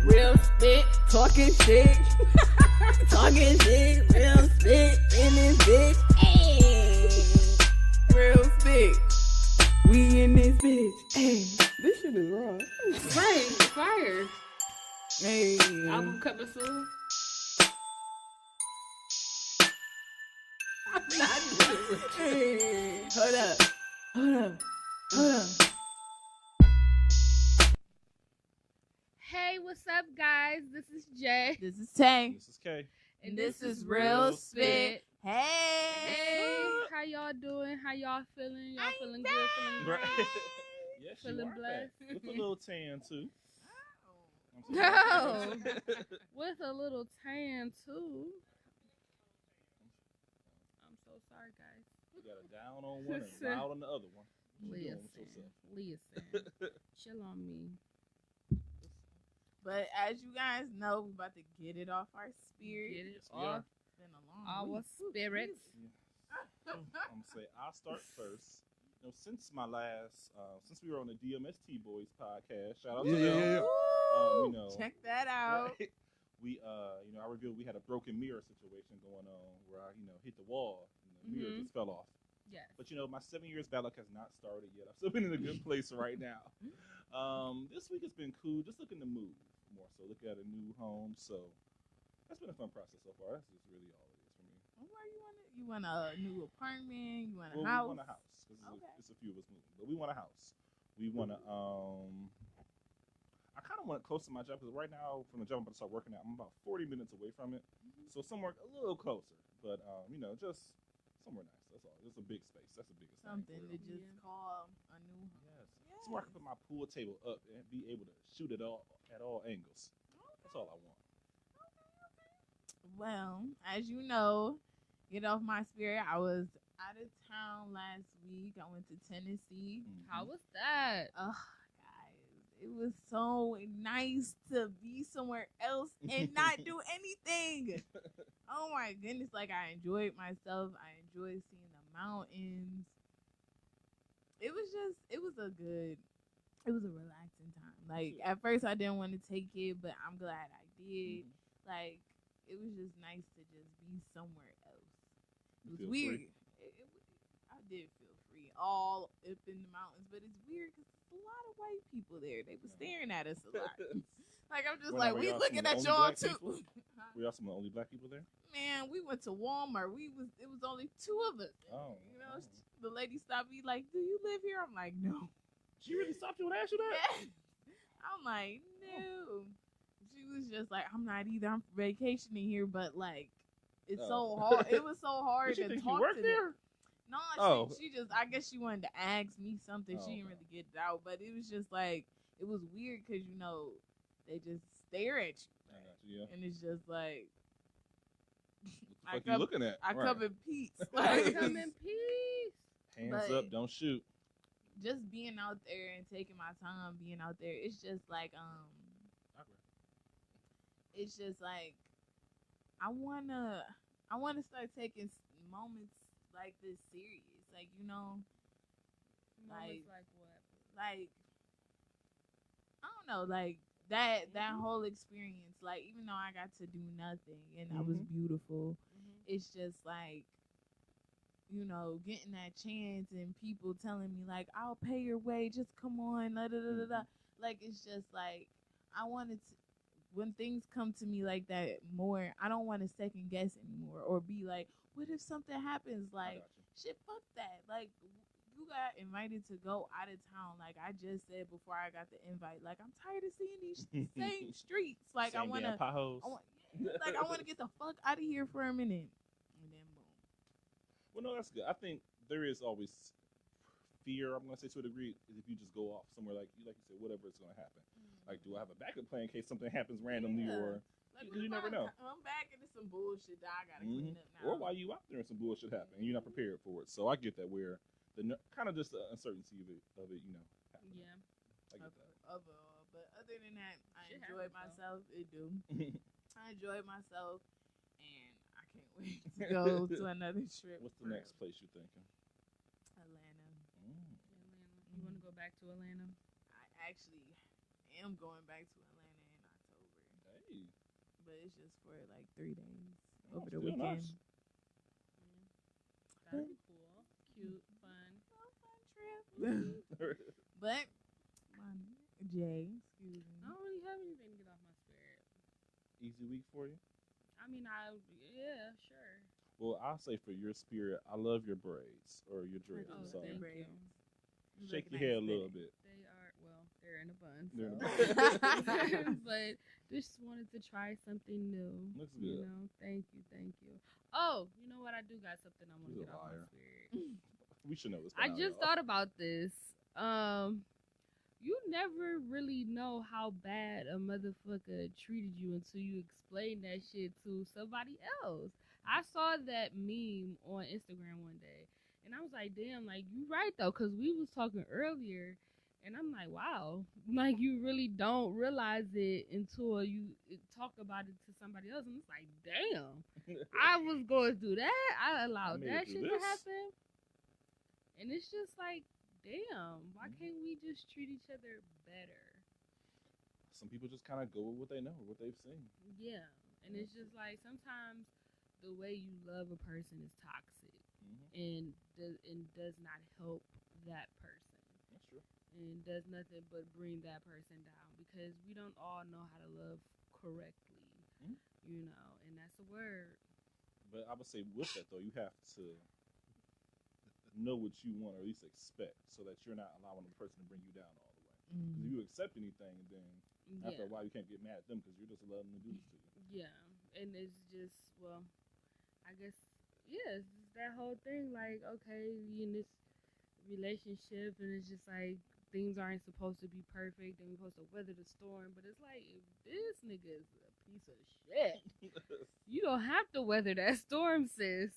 Real spit, talking shit. Talking shit, real spit in this bitch. Hey. Real spit. We in this bitch. Hey. This shit is raw. Right, fire. Hey. Album coming soon. I'm not doing it with you. Hey. Hold up. Hey, what's up, guys? This is Jay. This is Tay. This is Kay. And this is Real Spit. Hey. Hey, how y'all doing? How y'all feeling? Y'all feeling good? Feeling great? Yes, Feeling you are blessed? back. With a little tan, too. No. With a little tan, too. I'm so sorry, guys. You got a down on one and a loud on the other one. What you doing with yourself? Listen. Chill on me. But as you guys know, we're about to get it off our spirit. Get it Yes, we are. off It's been a long our week. spirits. I'm going to say I'll start first. You know, since my last, since we were on the DMST Boys podcast, shout out to them. You know, Check that out. right? We, you know, I revealed we had a broken mirror situation going on where I, you know, hit the wall and the mirror just fell off. Yes. But you know, my 7 years bad luck has not started yet. I've still been in a good place right now. This week has been cool. Just looking to move more so. Looking at a new home. So that's been a fun process so far. That's just really all it is for me. Where you want it? You want a new apartment? You want a Well, house? we want a house. Okay. It's a few of us moving, but we want a house. We want to. I kind of want it close to my job because right now, from the job I'm about to start working at, I'm about 40 minutes away from it. So somewhere a little closer, but you know, just somewhere nice. That's all. It's a big space. That's the biggest Something thing. to just call a new home. Yes. Somewhere I can put my pool table up and be able to shoot it all at all angles. That's all I want. Well, as you know, get off my spirit. I was out of town last week. I went to Tennessee. How was that? Oh, guys, it was so nice to be somewhere else and not do anything. Oh my goodness, like I enjoyed myself. I enjoyed seeing the mountains. It was a relaxing time. Like at first I didn't want to take it, but I'm glad I did. Like it was just nice to just be somewhere else. It was weird. I did feel free all up in the mountains, but it's weird because there's a lot of white people there. They were staring at us a lot. Like I'm just like, we looking at y'all too. Were y'all some of the only black people there? Man, we went to Walmart. It was only two of us. Oh, you know, the lady stopped me like, "Do you live here?" I'm like, "No." She really stopped you and asked you that? I'm like, "No." She was just like, "I'm not either. I'm vacationing here, but like, it's so hard. It was so hard Did she to think talk you worked to there? them." No, she just, I guess she wanted to ask me something. She didn't really get it out, but it was just like, it was weird because you know they just stare at you, and it's just like. What you looking at? I come in peace. I come in peace. Hands up, don't shoot. Just being out there and taking my time being out there, it's just like it's just like I wanna start taking moments like this serious. Like, you know, Moments like what? Like I don't know, like that whole experience, like even though I got to do nothing and that was beautiful, it's just like, you know, getting that chance and people telling me like, I'll pay your way, just come on, da da da da. Like it's just like I wanted to, when things come to me like that more, I don't want to second guess anymore or be like, what if something happens? Like shit, fuck that. Like you got invited to go out of town. Like I just said before I got the invite, like I'm tired of seeing these same streets. Like I want to get the fuck out of here for a minute. And then boom. Well, no, that's good. I think there is always fear, I'm going to say to a degree, is if you just go off somewhere like you said, whatever is going to happen. Like, do I have a backup plan in case something happens randomly or like, you never know. I'm back into some bullshit that I got to clean up now. Or while you out there and some bullshit happen and you're not prepared for it. So I get that where the kind of just the uncertainty of it, you know, happens. Yeah. I get that. But other than that, I enjoyed myself. It do. I enjoyed myself, and I can't wait to go to another trip. What's the next place you're thinking? Atlanta. Atlanta. You want to go back to Atlanta? I actually am going back to Atlanta in October. Hey. But it's just for like 3 days over the still weekend. nice. That'd be cool. Cute, fun. Fun trip. But Jay, excuse me. I don't really have anything to get off my spirit. Easy week for you? I mean, yeah, sure. Well, I'll say for your spirit, I love your braids or your dreads. Oh, so thank braids. you. shake your head a little bit. They are, well, they're in a bun. They're in So. But just wanted to try something new. Looks You good. know, thank you. Oh, you know what? I do got something I want to You're get a off my liar. spirit. We should know this. I by now, just y'all. thought about this. You never really know how bad a motherfucker treated you until you explain that shit to somebody else. I saw that meme on Instagram one day, and I was like, damn, like, you right, though, because we was talking earlier, and I'm like, wow, like, you really don't realize it until you talk about it to somebody else, and it's like, damn, I was going through that. I allowed made it that through shit to this. happen. And it's just like, damn, why can't we just treat each other better? Some people just kind of go with what they know, what they've seen. Yeah. And it's just like sometimes the way you love a person is toxic and does not help that person. That's true. And does nothing but bring that person down because we don't all know how to love correctly. You know, and that's a word. But I would say with that though, you have to know what you want, or at least expect, so that you're not allowing the person to bring you down all the way. Because if you accept anything, then after a while you can't get mad at them because you're just allowing them to do this to you. Yeah, and it's just, well, I guess, yeah, it's just that whole thing. Like, okay, we in this relationship, and it's just like things aren't supposed to be perfect, and we're supposed to weather the storm. But it's like, if this nigga is a piece of shit, you don't have to weather that storm, sis.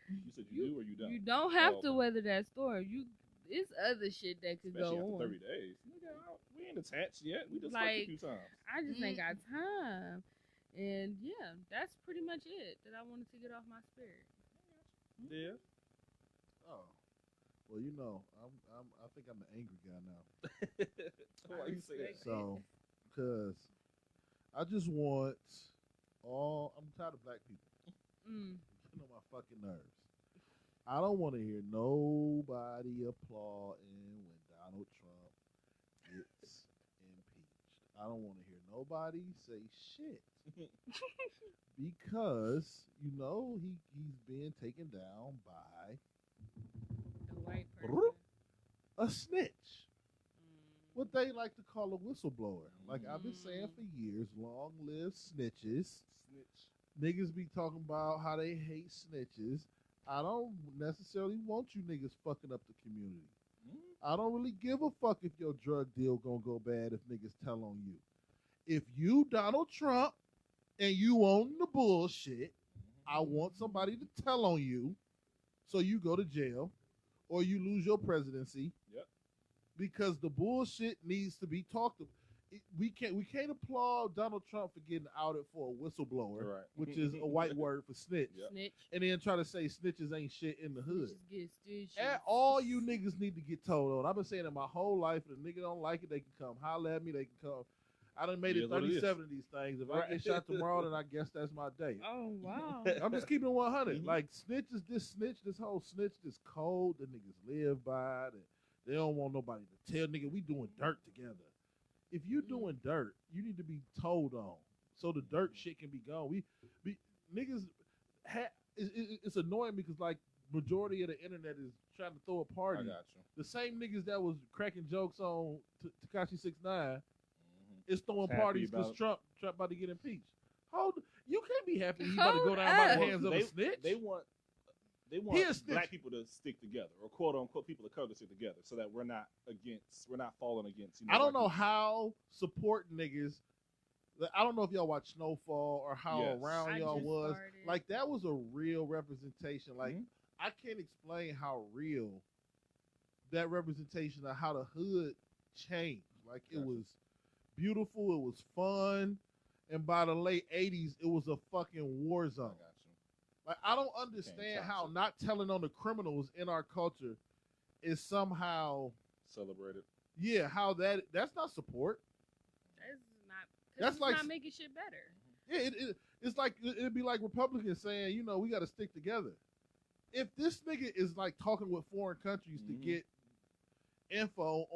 You said you do or you don't? You don't have to okay. weather that storm. It's other shit that could Especially go after on. 30 days. Nigga, we ain't attached yet. We just Like, fucked a few times. I just ain't got time. And yeah, that's pretty much it that I wanted to get off my spirit. Yeah. Oh, well, you know, I think I'm the angry guy now. Why you say that? So, because I just want I'm tired of black people. Getting on my fucking nerves. I don't want to hear nobody applauding when Donald Trump gets impeached. I don't want to hear nobody say shit. Because, you know, he's being taken down by The white person. a snitch. What they like to call a whistleblower. Like I've been saying for years, long live snitches. Snitch. Niggas be talking about how they hate snitches. I don't necessarily want you niggas fucking up the community. I don't really give a fuck if your drug deal gonna go bad if niggas tell on you. If you Donald Trump and you own the bullshit, I want somebody to tell on you so you go to jail or you lose your presidency. Yep. Because the bullshit needs to be talked about. We can't applaud Donald Trump for getting outed for a whistleblower, Right. which is a white word for snitch, Yep. Snitch. and then try to say snitches ain't shit in the hood. Snitches get stitches. And all you niggas need to get told on. I've been saying it my whole life. If a nigga don't like it, they can come holler at me. They can come. I done made Yeah, it what it is. 37 of these things. If I Right. get shot tomorrow, then I guess that's my day. Oh, wow. I'm just keeping it 100. Mhm. Like snitch is this whole snitch, this code that niggas live by. That they don't want nobody to tell nigga we doing dirt together. If you doing dirt, you need to be told on so the dirt shit can be gone. Niggas it's annoying because like majority of the internet is trying to throw a party. I got you. The same niggas that was cracking jokes on Tekashi 6ix9ine is throwing Happy parties because about- Trump about to get impeached. You can't be happy he about to go down by the Hold hands of they, a snitch. They want He a black snitch. people to stick together, or quote unquote people of color to stick together, so that we're not falling against. I don't white know people. how support niggas. I don't know if y'all watch Snowfall or how Yes. around I y'all just was. started. Like that was a real representation. Like Mhm. I can't explain how real that representation of how the hood changed. Like it Gotcha. was beautiful. It was fun. And by the late 80s, it was a fucking war I zone. got you. Like I don't understand how toxic. not telling on the criminals in our culture is somehow Celebrated. how that's not support. That's it's like not making shit better. Yeah, it's like it'd be like Republicans saying, you know, we got to stick together. If this nigga is like talking with foreign countries to get info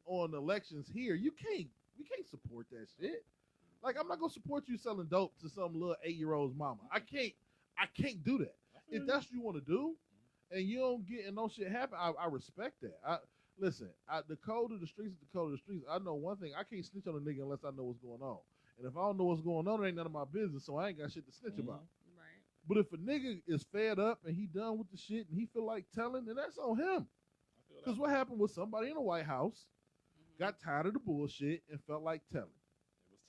on elections here, we can't support that shit. Like, I'm not gonna support you selling dope to some little 8-year-old's mama. I can't do that. If that's what you want to do, and you don't get and no shit happen, I respect that. Listen, the code of the streets is the code of the streets. I know one thing: I can't snitch on a nigga unless I know what's going on. And if I don't know what's going on, it ain't none of my business. So I ain't got shit to snitch about. Right. But if a nigga is fed up and he done with the shit and he feel like telling, then that's on him. Because what happened was somebody in the White House got tired of the bullshit and felt like telling.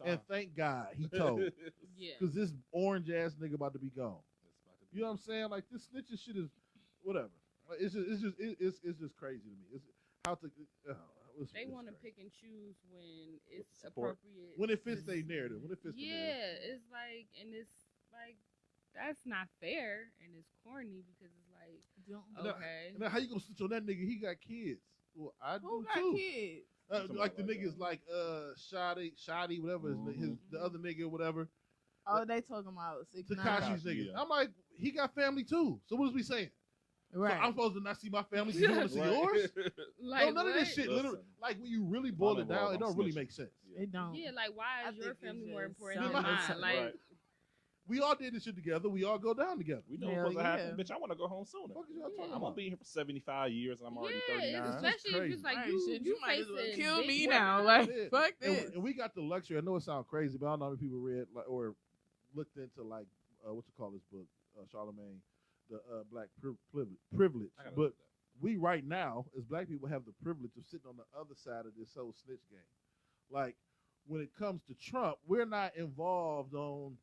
And thank God he told. Yeah. Because this orange ass nigga about to be gone. You know what I'm saying? Like, this snitching shit is whatever. It's just crazy to me. It's how to. They want to pick and choose when it's appropriate. When it fits their narrative. When it fits the narrative. Yeah, it's like, and it's like, that's not fair, and it's corny because it's like, okay. Now, how you gonna snitch on that nigga? He got kids. Well, I Who do got too. kids? Like the niggas like Shoddy, whatever the other nigga, whatever. Oh, they talking about Takashi's nigga. Yeah. I'm like, he got family too. So what is we saying? Right. So I'm supposed to not see my family? You want to see yours? Like, no, none of this shit. Listen, Literally, like when you really boil it down, it don't really make sense. It don't. Yeah, like, why I is your think it's family more just important than something mine? that's- Like, Right. We all did this shit together. We all go down together. We know Hell what's supposed to happen. yeah. Bitch, I want to go home sooner. What the fuck is y'all talking I'm about? gonna be here for 75 years and I'm already yeah, 39. especially if it's like Right, you, shit, you might as well facing kill big me work. now. Like, Yeah. fuck this. And we got the luxury. I know it sounds crazy, but I don't know how many people read like, or looked into like what you call this book, Charlemagne, the Black Privilege. I gotta But look at that. we right now, as black people, have the privilege of sitting on the other side of this whole snitch game. Like, when it comes to Trump, we're not involved on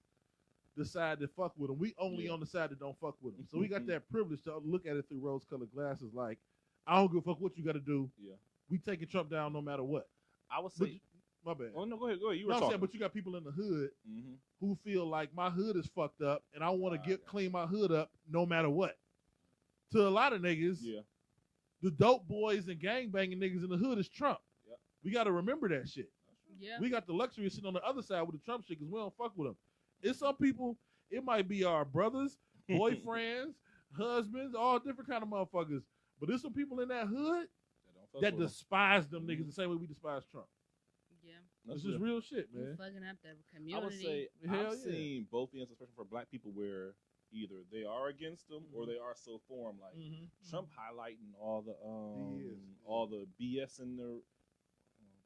the side that fuck with him. We only on the side that don't fuck with him. So we got that privilege to look at it through rose-colored glasses. Like, I don't give a fuck what you got to do. Yeah. We taking Trump down no matter what. I would But say. my bad. Oh no, go ahead. You were No, I'm talking. saying, but you got people in the hood Mm-hmm. who feel like my hood is fucked up and I want to Yeah. clean my hood up no matter what. To a lot of niggas, Yeah. the dope boys and gangbanging niggas in the hood is Trump. Yep. We got to remember that shit. Yeah. We got the luxury of sitting on the other side with the Trump shit because we don't fuck with them. It's some people, it might be our brothers, boyfriends, husbands, all different kind of motherfuckers. But there's some people in that hood that despise them niggas the same way we despise Trump. Yeah. This is real shit, You man. fucking up the I community. would say Hell I've yeah. seen both ends, especially for black people, where either they are against them or they are so for them. Like Trump highlighting all the He is. all the BS in the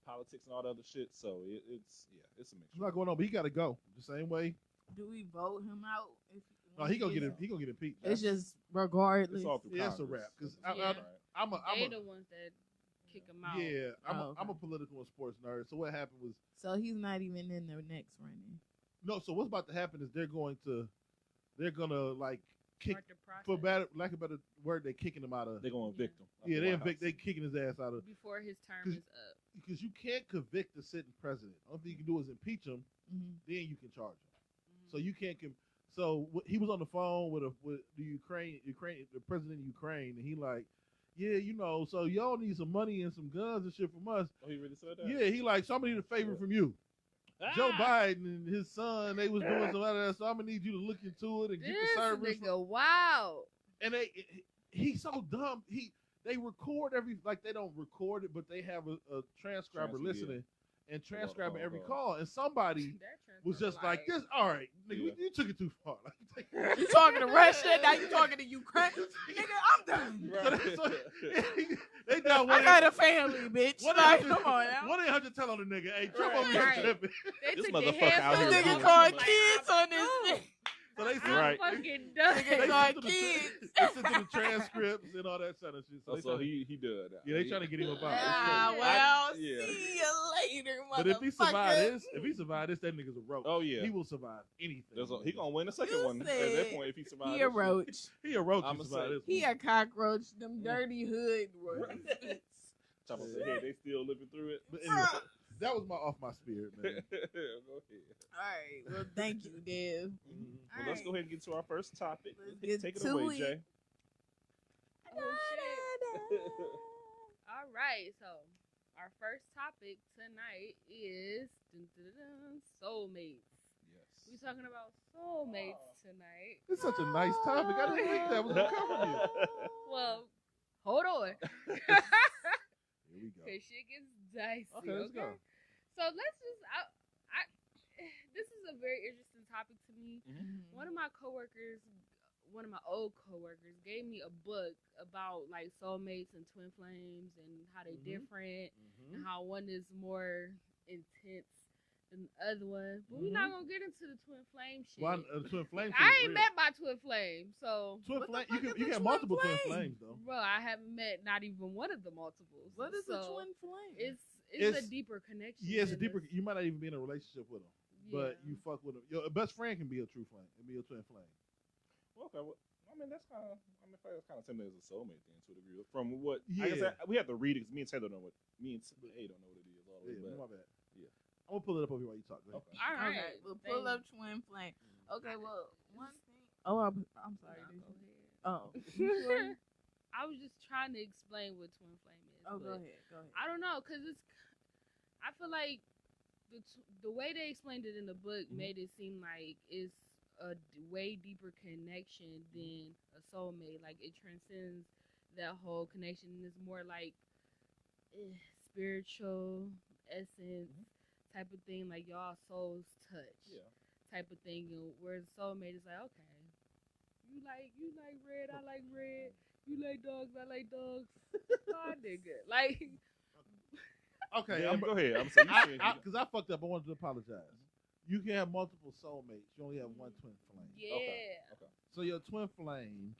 politics and all the other shit. So it's a It's mixture. not going on, but he got to go the same way. Do we vote him out? No, he gonna get impeached. It's just regardless. It's all through Yeah, it's a Congress. wrap, 'cause Yeah. I'm they a the ones that kick him out. yeah. Oh, I'm a okay. political and sports nerd. So what happened was So he's not even in the next running. no. So what's about to happen is they're gonna like kick Start the process for better lack of a better word. They're kicking him out of. They're gonna evict him. Yeah, they kicking his ass out of before his term 'Cause- is up. because you can't convict the sitting president. Only thing you can do is impeach him. Mm-hmm. Then you can charge him. So you can't. So he was on the phone with the Ukraine, the president of Ukraine, and he like, yeah, you know, so y'all need some money and some guns and shit from us. Oh, he really said that? Yeah, he like, so I'm gonna need a favor from you. Joe Biden and his son, they was doing some other stuff. So I'm gonna need you to look into it and get This the service. nigga, wow. And he's so dumb. They record they don't record it, but they have a transcriber Transcribe, listening and transcribing call, every call. call. And somebody was just like this. All right, nigga, Yeah. you took it too far. Like, You talking to Russia, now you talking to Ukraine. Nigga, I'm done. they down I got a family, bitch. Like, come on now. 1-800 tell on the nigga, hey, Trump Right. over here Right. tripping. They This took the motherfucker head out from here This him. nigga doing called Like, kids on this I'm thing. So they I'm sent, Right. fucking done. they Nigga sent called to the, kids. they sent to the transcripts and all that kind of shit. So, they So trying, he did. yeah, they trying to get him about. Ah, Yeah. well, Yeah. see you later, motherfucker. But if he survive this, that nigga's a roach. Oh yeah. He will survive anything. He gonna win the second You one at said that point if he survives. He a roach. He a roach. I'ma He survive say- this. He a cockroach. Them dirty hood roaches. Chopper said, "Hey, they still living through it." But anyway, that was off my spirit, man. Go ahead. All right. Well, thank you, Dev. Well, let's go ahead and get to our first topic. Let's get Take it to away, it. Jay. Oh, shit. All right, so our first topic tonight is soulmates. Yes. We talking about soulmates tonight. It's such a nice topic. I didn't think that was gonna come from you. Well, hold on. Here we go. Cause shit gets dicey. Okay, let's go. So let's just. This is a very interesting topic to me. Mhm. One of my old coworkers, gave me a book about like soulmates and twin flames and how they different and how one is more intense than the other one. But we're not gonna get into the twin flame shit. Well, twin flame. I ain't met my twin flame, so twin What the flame. fuck You is can a have twin multiple twin flame? flames though. bro, I haven't met not even one of the multiples. What is a So twin flame? It's It's- a deeper connection. Yeah, it's a than deeper. You might not even be in a relationship with them, but you fuck with them. Your best friend can be a true flame. It be a twin flame. Well, okay. Well, I mean, that's kind of. I feel like that's kind of similar as a soulmate thing to a degree. From what I guess Yeah. we have to read it because me and Taylor don't know what me and A don't know what it is. All the way, Yeah, but my bad. Yeah. I'm gonna pull it up over here while you talk. Go ahead. okay. All right. Okay, we'll pull up twin flame. Okay, well, one thing. Oh, I'm sorry. Nah, did go you- ahead. Oh, you sure? I was just trying to explain what twin flame is. Oh, go but ahead. Go ahead. I don't know, cause I feel like the way they explained it in the book made it seem like it's a way deeper connection than a soulmate. Like it transcends that whole connection, and it's more like spiritual essence type of thing. Like y'all souls touch Yeah. type of thing. And whereas soulmate is like, okay, you like red, I like red. You like dogs, I like dogs. Oh, nigga, like. Okay, Yeah, go ahead. I'm saying because I fucked up. I wanted to apologize. You can have multiple soulmates. You only have one twin flame. Yeah. Okay. So your twin flame,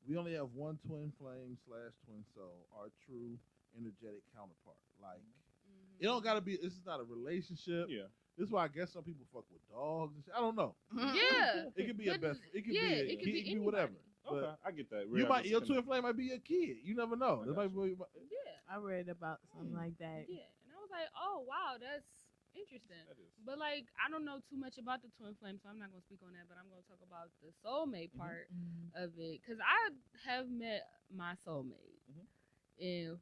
we only have one twin flame / twin soul, our true energetic counterpart. Like it don't gotta be. This is not a relationship. Yeah. This is why I guess some people fuck with dogs and shit. I don't know. Yeah. It could be a But best. It could yeah, be a it kid. could be It could be whatever. anybody. Okay, I get that. You might your twin flame might be a kid. You never know. I That got might be, Yeah. I read about something like that. Yeah. And I was like, oh wow, that's interesting. That is. But like, I don't know too much about the twin flame, so I'm not gonna speak on that. But I'm gonna talk about the soulmate part of it, cause I have met my soulmate, and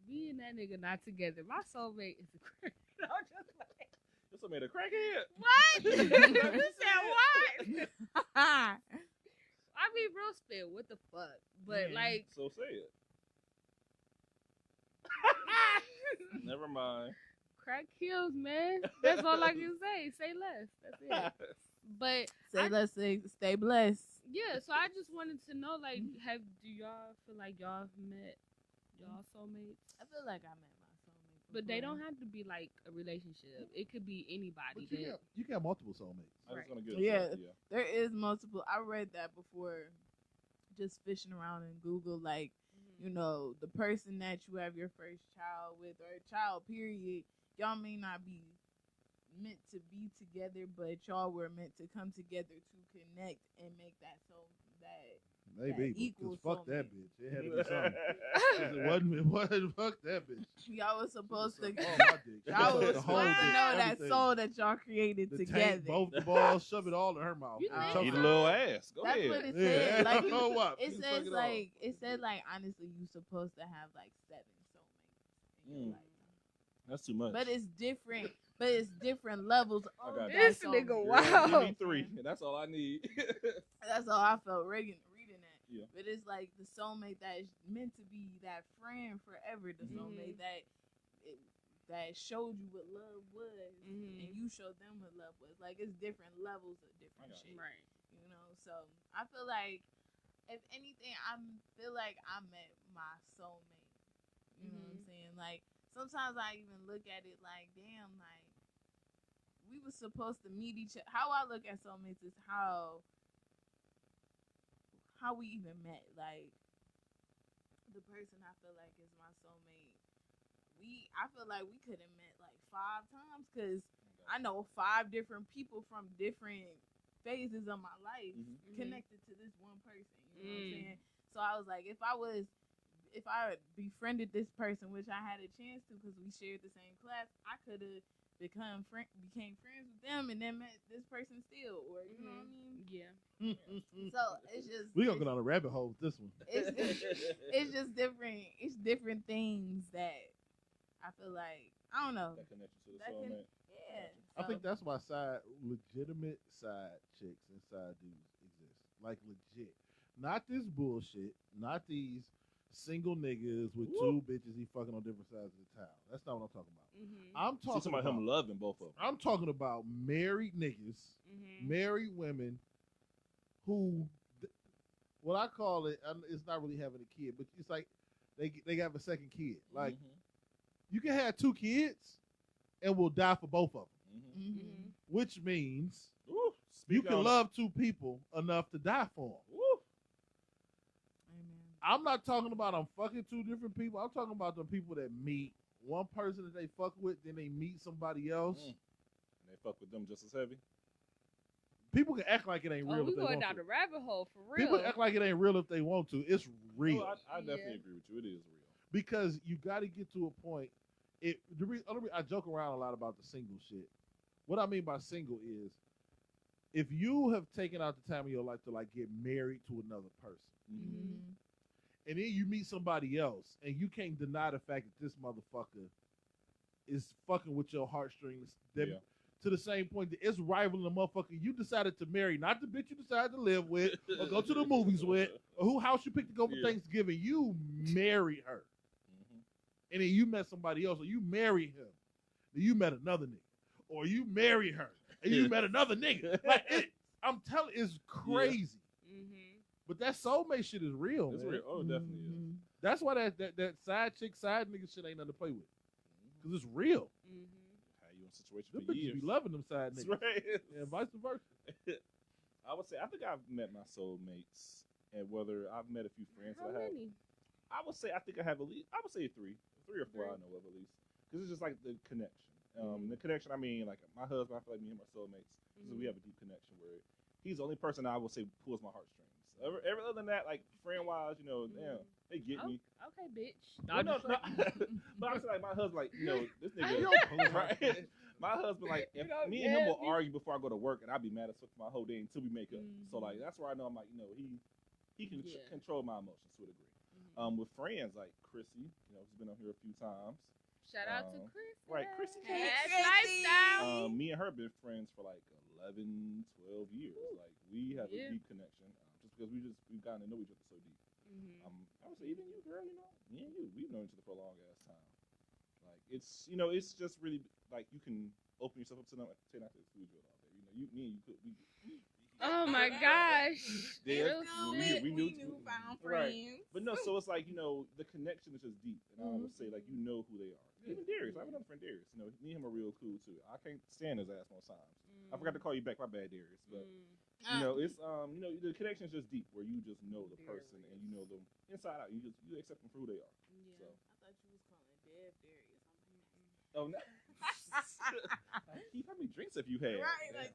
me and that nigga not together. My soulmate is a crack. I'm just like, This one made a crackhead. what? You said what? Mm. I mean, real spit. What the fuck? But Yeah. like, So say it. Never mind. crack kills, man. That's all I can say. Say less. That's it. But Say let's stay blessed. yeah, so I just wanted to know, like, do y'all feel like y'all met y'all soulmates? I feel like I met my soulmate. But they before. don't have to be like a relationship. It could be anybody. but you can have multiple soulmates. I was Right. gonna get Yeah. it. Yeah. There is multiple. I read that before, just fishing around in Google. Like, you know, the person that you have your first child with, or child period, y'all may not be meant to be together, but y'all were meant to come together to connect and make that that Maybe equals because fuck that soulmate. bitch. It had to be something. 'Cause it wasn't. Fuck that bitch. y'all was supposed to. Oh, my dick. Y'all was The supposed whole to dick, know that everything. soul that y'all created The together. tank, both the balls, shove it all in her mouth. You and think choke Eat a her. little ass. Go That's ahead. what it Yeah, said. Like I know what. it You says suck it like it said like honestly you supposed to have like 7 soulmates in your Mm. life. That's too much. But it's different. But it's different levels. I Of got that This soulmate. nigga, Girl, wow. Give me 3. And that's all I need. That's all I felt reading that. Yeah. But it's like the soulmate that is meant to be that friend forever. The soulmate that showed you what love was, and you showed them what love was. Like it's different levels of different I got shit. Right. You know, so I feel like if anything, I feel like I met my soulmate. You know what I'm saying? Like sometimes I even look at it like, damn, like we were supposed to meet each other. How I look at soulmates is how we even met. Like the person I feel like is my soulmate. I feel like we could have met like 5 times because I know 5 different people from different phases of my life connected to this one person. You know what I'm saying? So I was like, if I befriended this person, which I had a chance to because we shared the same class, I could have became friends with them and then met this person still, or you know what I mean? Yeah. So it's just We gonna go down a rabbit hole with this one. it's just different. It's different things that I feel like I don't know. That connection to the That can- soulmate. Yeah. I think that's why legitimate side chicks and side dudes exist. Like legit. Not this bullshit. Not these single niggas with Woo. 2 bitches he fucking on different sides of the town. That's not what I'm talking about. Mm-hmm. I'm She's talking talking about about him loving both of them. I'm talking about married niggas, Mm-hmm. married women who, what I call it, it's not really having a kid, but it's like they have a second kid. Like you can have 2 kids and will die for both of them, Mm-hmm. which means Woo. you Speak can on it. love 2 people enough to die for them. Woo. Amen. I'm not talking about I'm fucking 2 different people. I'm talking about the people that meet one person that they fuck with, then they meet somebody else. And they fuck with them just as heavy. People can act like it ain't Oh, real we if they going want down to. the rabbit hole for real. People act like it ain't real if they want to. It's real. No, I definitely Yeah. agree with you. It is real. Because you got to get to a point. I joke around a lot about the single shit. What I mean by single is, if you have taken out the time of your life to like get married to another person, Mm-hmm. and then you meet somebody else, and you can't deny the fact that this motherfucker is fucking with your heartstrings, that, Yeah. to the same point that it's rivaling the motherfucker you decided to marry, not the bitch you decided to live with, or go to the movies with, or who house you picked to go for Yeah. Thanksgiving. You married her. Mhm. And then you met somebody else, or you married him, then you met another nigga, or you married her, and you met another nigga. Like I'm telling, it's crazy. Mm-hmm. But that soulmate shit is real, It's man. real. Oh, it definitely is. That's why that side chick, side nigga shit ain't nothing to play with, cause it's real. Mm-hmm. How you in a situation Them for bitches years? be loving them side That's niggas, right. and vice versa. I would say I think I've met my soulmates, and whether I've met a few friends How that I have, many? I would say I think I have at least. I would say 3 or 4. I Three. know of at least, because it's just like the connection. The connection. I mean, like my husband. I feel like me and my soulmates. So we have a deep connection where he's the only person I would say pulls my heartstrings. Every other than that, like friend wise, damn, they get me. Okay, bitch. Well, no, just no. like- But I'm saying like my husband, like this You nigga, don't pull my right? My husband, like if me and him will argue before I go to work, and I'll be mad as fuck for my whole day until we make up. So like that's where I know I'm like he can Yeah. control my emotions to a degree. Mhm. With friends like Chrissy, who's been on here a few times. Shout out to Um, Chris. right, Chrissy Hey, Cakes. Chrissy. Lifestyle. Me and her been friends for like 11, 12 years. Like we have Yeah. a deep connection, just because we've gotten to know each other so deep. Mhm. I would say even you, girl, me and you, we've known each other for a long ass time. Like it's just really like you can open yourself up to them. Say not to exclude you at all. Me and you could. Oh my gosh. Yeah, Real we shit. knew newfound right. friends. But no, so it's like the connection is just deep, and I would say like you know who they are. Even Darius, I have another friend Darius. Me and him are real cool too. I can't stand his ass most times. I forgot to call you back, my bad, Darius. But it's the connection is just deep, where you just know the person and you know them inside out. You accept them for who they are. So. I thought you was calling Dev Darius. Oh no. Keep how many drinks have you had? Right, Yeah. like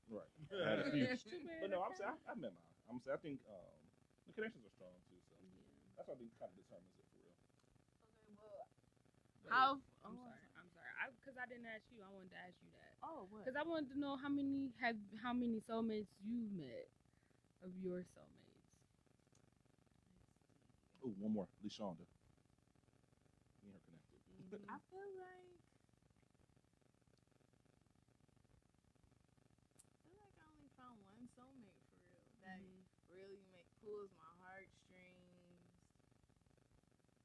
Right. I had a few. It's too bad. But no, I'm saying I met mine. I'm saying I think the connections are strong too. So that's what I think kind of determines it for real. how? I'm sorry. Because I didn't ask you. I wanted to ask you that. Oh, what? Because I wanted to know how many soulmates you met of your soulmates. Oh, one more, Leshonda. Me and her connected. I feel like I only found one soulmate for real that really pulls my heartstrings.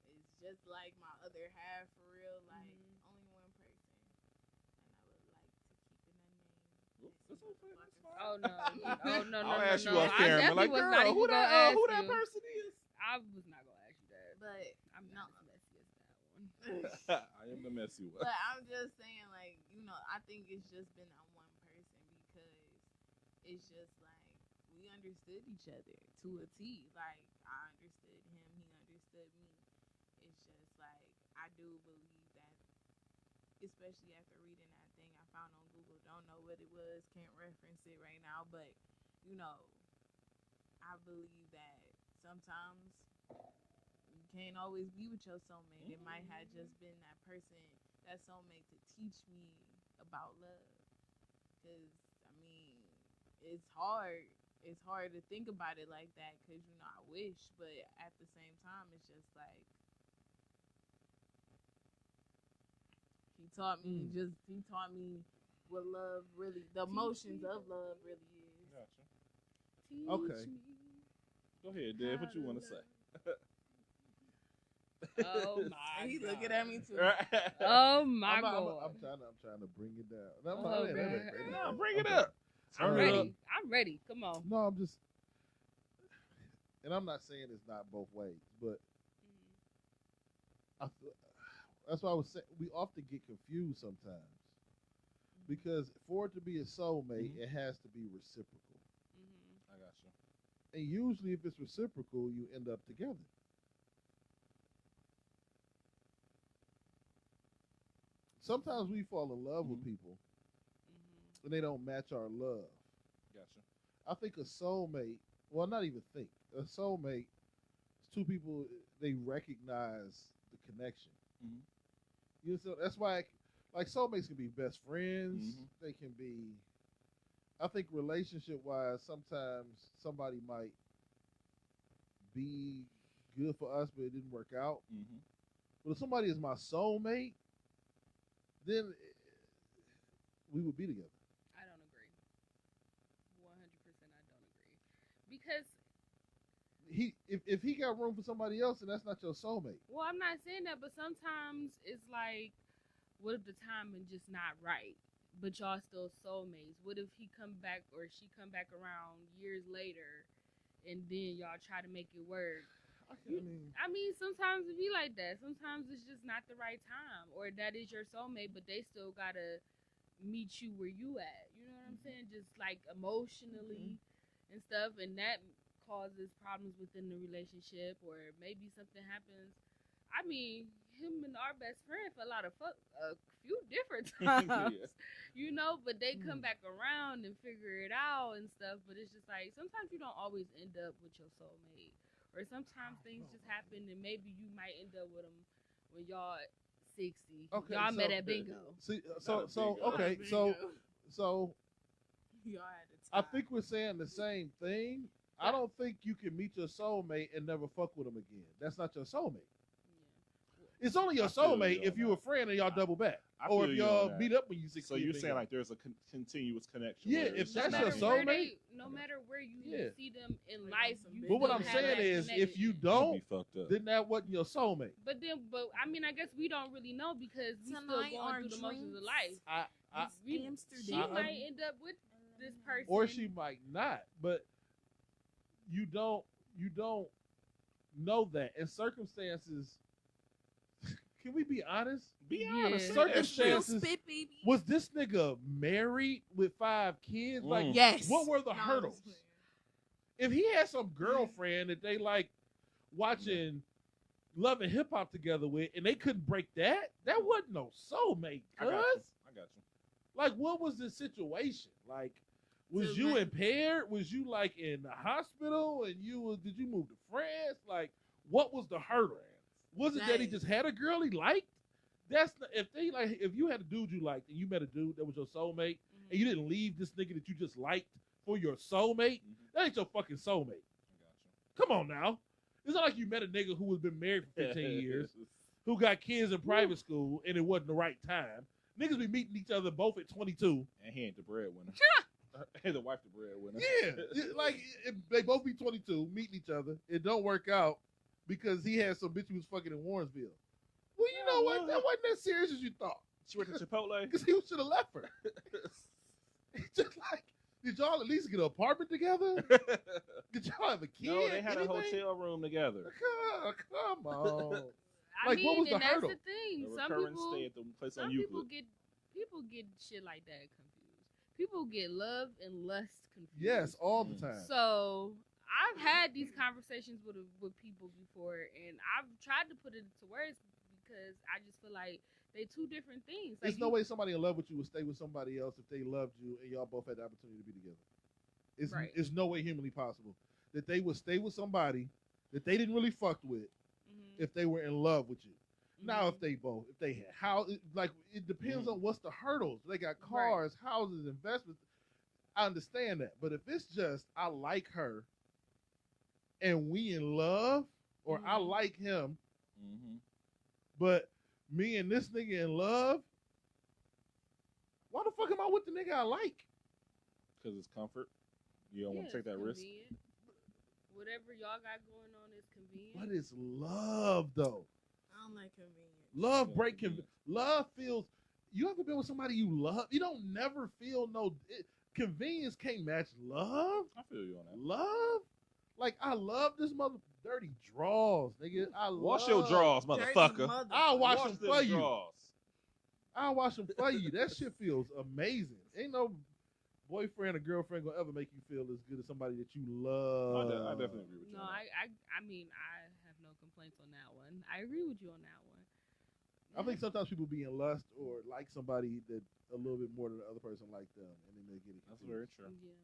It's just like my other half for real. Like only one person, and I would like to keep it unnamed. Oops, that's okay, that's fine. Oh no! Oh no! I'll No! ask you no! off I camera. definitely Like, was girl, not even who gonna that ask who that you. person is? I was not gonna ask you that. But I'm no. not as messy as that one. I am the messy one. But I'm just saying, like, I think it's just been that one person because it's just like we understood each other to a T. Like, I understood him, he understood me. It's just like I do believe that, especially after reading that thing I found on Google. Don't know what it was, can't reference it right now, but I believe that sometimes you can't always be with your soulmate. It might have just been that person, that soulmate, to teach me about love. Because, it's hard. It's hard to think about it like that because, I wish. But at the same time, it's just like, taught me he taught me what love really, the emotions of love really is. Gotcha. Okay. Go ahead, Dave. What you want to say? Oh my And he god. looking at me too. Oh my I'm god. trying to bring it down. No, Oh, that God. ain't crazy. No, bring it Okay. up. I'm Turn it ready. up. I'm ready. Come on. No, I'm just, and I'm not saying it's not both ways, but I feel, that's why I was saying we often get confused sometimes because for it to be a soulmate, it has to be reciprocal. I got you. And usually, if it's reciprocal, you end up together. Sometimes we fall in love with people and they don't match our love. Gotcha. I think a soulmate, well, not even think, a soulmate is two people, they recognize the connection. You know, so that's why, like, soulmates can be best friends. They can be, I think, relationship-wise, sometimes somebody might be good for us, but it didn't work out. But if somebody is my soulmate, then we would be together. I don't agree. 100% I don't agree. Because If he got room for somebody else, then that's not your soulmate. well, I'm not saying that, but sometimes it's like, what if the timing just not right, but y'all still soulmates? What if he come back or she come back around years later, and then y'all try to make it work? I mean, sometimes it be like that. Sometimes it's just not the right time, or that is your soulmate, but they still gotta meet you where you at. You know what I'm saying? Just like emotionally and stuff, and that causes problems within the relationship, or maybe something happens. I mean, him and our best friend fell out of a few different times, you know, but they come back around and figure it out and stuff. But it's just like sometimes you don't always end up with your soulmate, or sometimes things just happen, and maybe you might end up with them when y'all 60. Okay, Y'all so- met at bingo. See, Not a bingo. okay, so Y'all had to I tie. think we're saying the same thing. I don't think you can meet your soulmate and never fuck with him again. That's not your soulmate. It's only your I feel soulmate you if on you're a that. friend and y'all double back, I or feel if you on y'all that. meet up when you 60. So you're and saying bingo. like there's a continuous connection. Yeah, where if it's that's not your a- soulmate- No matter where you Yeah. see them in Like life, on some you big But what still I'm have saying that is, if you connection. don't, You'd be fucked up. then that wasn't your soulmate. But I mean, I guess we don't really know because we still Tonight going our through the motions of drinks. life. I She Amsterdam. might end up with this person, or she might not, but you don't know that. And circumstances, can we be honest? Be Yeah. honest. say that Circumstances- shit. Real spit, baby. Was this nigga married with 5 kids? Like, Yes. what were the No, I'm hurdles? just playing. If he had some girlfriend that they like watching Love and Hip Hop together with, and they couldn't break that, that wasn't no soulmate, I got you. cuz. I got you. Like, what was the situation? Like, was So, you like- impaired? Was you like in the hospital and did you move to France? Like, what was the hurdle? Was it that he Dang. just had a girl he liked? That's not, if you had a dude you liked and you met a dude that was your soulmate and you didn't leave this nigga that you just liked for your soulmate, that ain't your fucking soulmate. I got you. Come on now. It's not like you met a nigga who has been married for 15 years, who got kids in private school, and it wasn't the right time. Niggas be meeting each other both at 22. And he ain't the breadwinner. And the wife the breadwinner. Yeah. Like, they both be 22, meeting each other. It don't work out because he had some bitch who was fucking in Warrensville. Well, you know what? That wasn't as serious as you thought. She went to Chipotle. Because he should have left her. Just like, did y'all at least get an apartment together? Did y'all have a kid? No, they had Anything? a hotel room together. Come on. I Like, mean, what was the and that's hurdle? the thing. A Some recurring people, stay at the place on some Euclid. people get shit like that confused. People get love and lust confused. Yes, all the time. So I've had these conversations with people before, and I've tried to put it into words because I just feel like they two different things. Like There's no way somebody in love with you would stay with somebody else if they loved you and y'all both had the opportunity to be together. Right. It's no way humanly possible that they would stay with somebody that they didn't really fuck with if they were in love with you. Now, if they had it depends on what's the hurdles. They got cars, houses, investments. I understand that, but if it's just I like her and we in love, or I like him, but me and this nigga in love, the fuck am I with the nigga I like? Because it's comfort. You don't want to take that risk. Convenient. Whatever y'all got going on is convenient. What is love though? I don't like convenience. Love love feels. You ever been with somebody you love? You don't never feel convenience can't match love. I feel you on that. Love, like I love this mother dirty draws, nigga. Wash your drawers, motherfucker. I'll wash them for you. Drawers. I'll wash them for you. That shit feels amazing. Ain't no boyfriend or girlfriend gonna ever make you feel as good as somebody that you love. I definitely agree with you. No, I mean, I have no complaints on that one. I agree with you on that one. I think sometimes people be in lust or like somebody that a little bit more than the other person like them, and then they get it. That's very true. Yeah.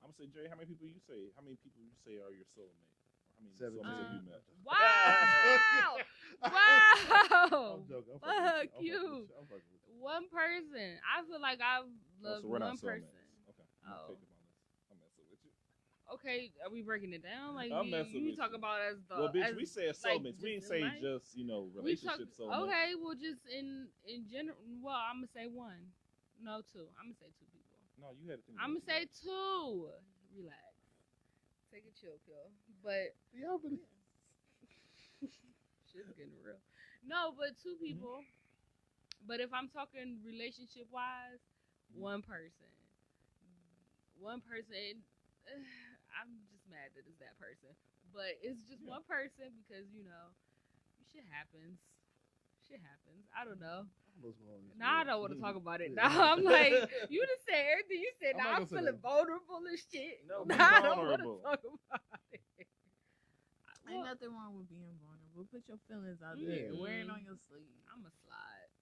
I'm gonna say, Jay, how many people you say are your soulmate? Or how many 17. soulmates have you met? Wow! Wow! I'm joking. Fuck you. I'm fucking with you. One person. I feel like I've loved So we're one not person. soulmates. Okay. Oh. Take it on this. I'm messing with you. Okay, are we breaking it down? Like I'm messing you with talk you. about as the Well, bitch, as, we said like, soulmates. We didn't just say in life? just relationship soulmates. Okay, well, just in general. Well, I'm gonna say one. No, two. I'm gonna say two people. No, you had to think. I'm gonna say two. Relax. Take a chill pill. But Y'all really shit's getting real. No, but two people. But if I'm talking relationship wise, one person. One person. I'm just mad that it's that person. But it's just one person because, shit happens. Shit happens. I don't know. Now I don't want to talk about it. Now I'm like, you just said everything you said. I'm Now not I'm gonna say feeling that. vulnerable and shit. No, be Now I don't want to vulnerable. talk about it. Ain't nothing wrong with being vulnerable. Put your feelings out Yeah. there. Wear it on your sleeve. I'm a slide.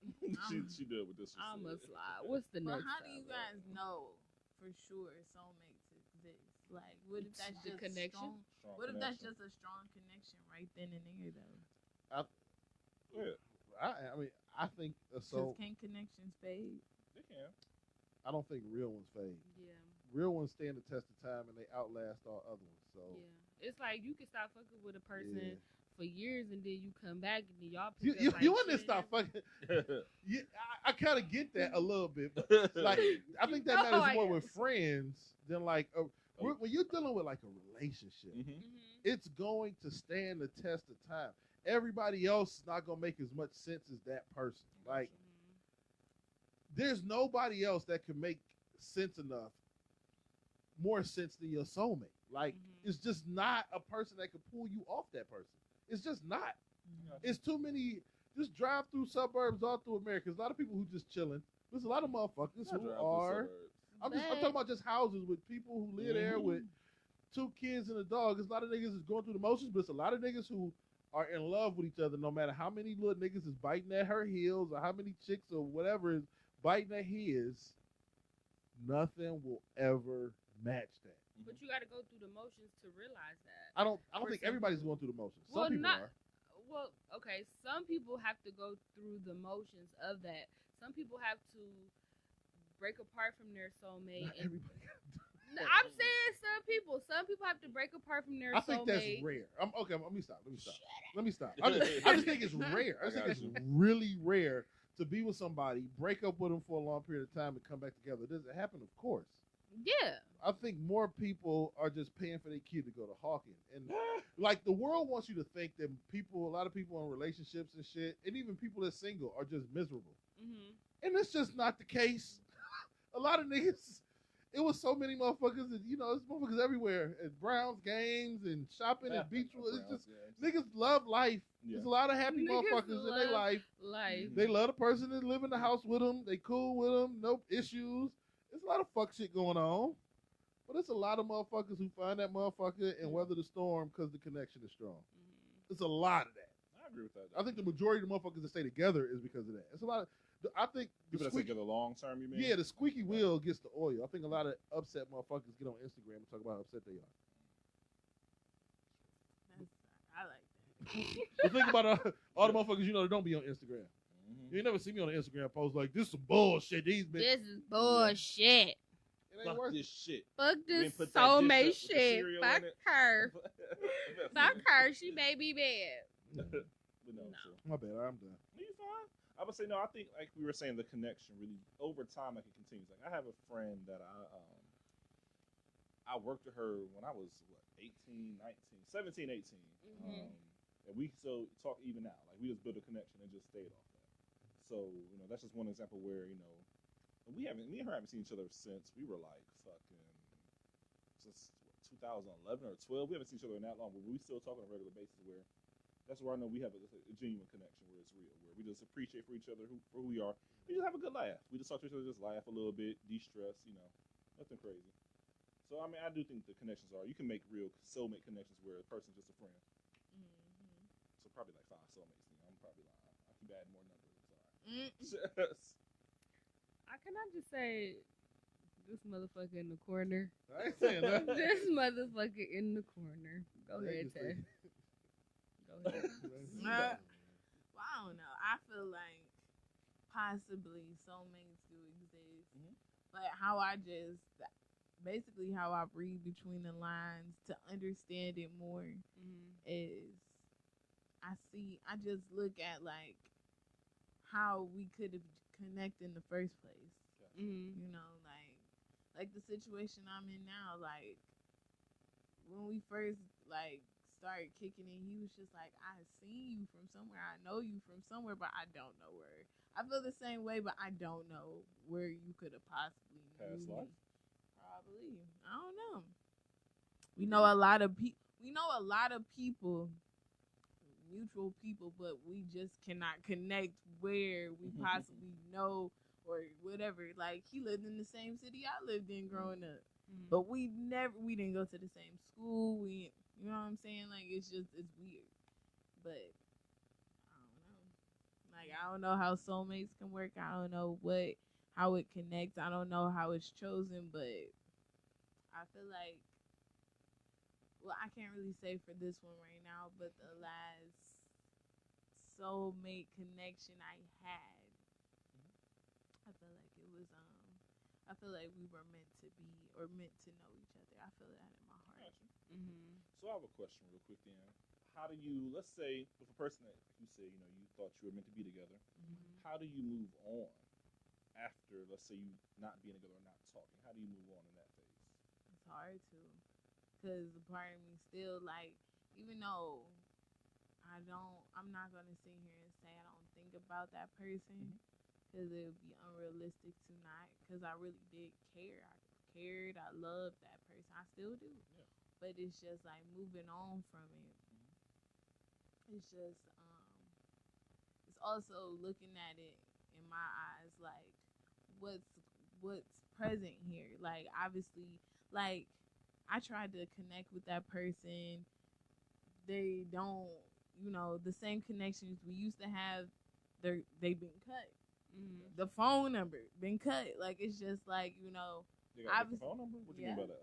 she did with this. I'm a slide. What's the But next? how do you topic? guys know for sure soulmates exist? Like, what if that's The just connection? strong? What if that's just a strong connection right then and there, though? Yeah, I mean, I think Because can connections fade? they can. I don't think real ones fade. Yeah. Real ones stand the test of time and they outlast all other ones. So Yeah. It's like you can stop fucking with a person yeah. for years and then you come back and then y'all You, pick you, up you like want to shit. stop fucking? Yeah, I kind of get that a little bit. But like, I think that know matters I more am. with friends than like when you're dealing with like a relationship. Mm-hmm. Mhm. It's going to stand the test of time. Everybody else is not gonna make as much sense as that person. Like, there's nobody else that can make sense enough, more sense than your soulmate. Like, it's just not a person that can pull you off that person. It's just not. It's too many. Just drive through suburbs all through America. There's a lot of people who just chilling. There's a lot of motherfuckers who are. I'm talking about just houses with people who live there with 2 kids and a dog. There's a lot of niggas that's going through the motions, but it's a lot of niggas who are in love with each other no matter how many little niggas is biting at her heels or how many chicks or whatever is biting at his. Nothing will ever match that. But you got to go through the motions to realize that. I don't For think some everybody's people. going through the motions. Well, Some people not- are. Well, okay, some people have to go through the motions of that. Some people have to break apart from their soulmate. Not And, everybody. No, I'm saying some people. Some people have to break apart from their I think that's soulmate. rare. Okay, let me stop. I just think it's rare. I just think it's really rare to be with somebody, break up with them for a long period of time, and come back together. Does it happen? Of course. Yeah. I think more people are just paying for their kid to go to Hawking. And like the world wants you to think that a lot of people in relationships and shit, and even people that's single are just miserable. Mm-hmm. And it's just not the case. A lot of niggas, it was so many motherfuckers that, there's motherfuckers everywhere at Browns games and shopping at Beachwood. It's just, niggas love life. Yeah. There's a lot of happy Niggas motherfuckers in their love life. Life. They love the person that live in the house with them. They cool with them. No issues. There's a lot of fuck shit going on. But it's a lot of motherfuckers who find that motherfucker and weather the storm because the connection is strong. Mm-hmm. It's a lot of that. I agree with that. I think the majority of the motherfuckers that stay together is because of that. It's a lot of. I think the People that squeaky, together long term, you mean? yeah, the squeaky wheel gets the oil. I think a lot of upset motherfuckers get on Instagram and talk about how upset they are. I like that. But think about all the motherfuckers that don't be on Instagram. Mm-hmm. You ain't never see me on an Instagram post like this. Some bullshit. These bitches. This is bullshit. It ain't Fuck worth. this shit. Fuck You this ain't put that dish up soulmate with the shit. cereal Fuck in it? her. Fuck her. She may be bad. But no, No. so. My bad. I'm done. You fine? I would would say no. I think like we were saying, the connection really over time like it continues. Like I have a friend that I worked with her when I was 18, 19, 17, 18. Mhm. And we still talk even now. Like we just built a connection and just stayed off that. So, that's just one example where, me and her haven't seen each other since we were like fucking since 2011 or 12. We haven't seen each other in that long, but we still talk on a regular basis where that's where I know we have a genuine connection where it's real, where we just appreciate for each other for who we are. We just have a good laugh. We just talk to each other, just laugh a little bit, de-stress, nothing crazy. So, I mean, I do think the connections you can make real soulmate connections where a person's just a friend. Mm-hmm. So probably like 5 soulmates. I'm probably lying. I keep adding more numbers. Mm-hmm. Sorry. Can I just say, this motherfucker in the corner. I ain't saying that. This motherfucker in the corner. Go ahead, Tay. Go ahead. Well, I don't know. I feel like possibly soulmates do exist, but how I read between the lines to understand it more is I just look at like how we could have connected in the first place. Mm-hmm. Like the situation I'm in now, like when we first started kicking it, he was just like, I seen you from somewhere, I know you from somewhere, but I don't know where. I feel the same way, but I don't know where you could have possibly Past life? Probably. I don't know. We know a lot of people, mutual people, but we just cannot connect where we possibly know or whatever. Like he lived in the same city I lived in growing up, but we didn't go to the same school. You know what I'm saying? Like it's weird, but I don't know. Like I don't know how soulmates can work. I don't know how it connects. I don't know how it's chosen, but I feel like, well, I can't really say for this one right now, but the last soulmate connection I had, I feel like it was I feel like we were meant to be or meant to know each other. I feel that in my heart. So I have a question real quick then. How do you, let's say, with a person that you say, you thought you were meant to be together, how do you move on after, let's say, you not being together or not talking? How do you move on in that phase? It's hard to, because a part of me still, like, even though I'm not going to sit here and say I don't think about that person, because it would be unrealistic to not, because I really did care. I cared, I loved that person. I still do. Yeah. But it's just like moving on from it. It's just, it's also looking at it in my eyes, like, what's present here. Like, obviously, like, I tried to connect with that person. They don't, the same connections we used to have, they've been cut. The phone number been cut. Like, it's just like, They got a phone number? What do you mean by that?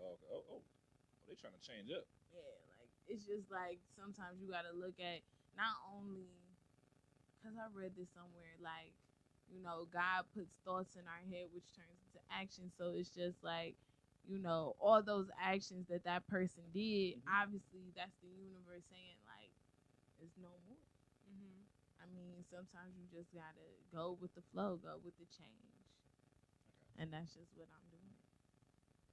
They trying to change up. Yeah, like, it's just like, sometimes you got to look at, not only, because I read this somewhere, like, God puts thoughts in our head, which turns into action. So it's just like, all those actions that person did, obviously that's the universe saying, like, it's no more. I mean, sometimes you just got to go with the flow, go with the change. And that's just what I'm doing.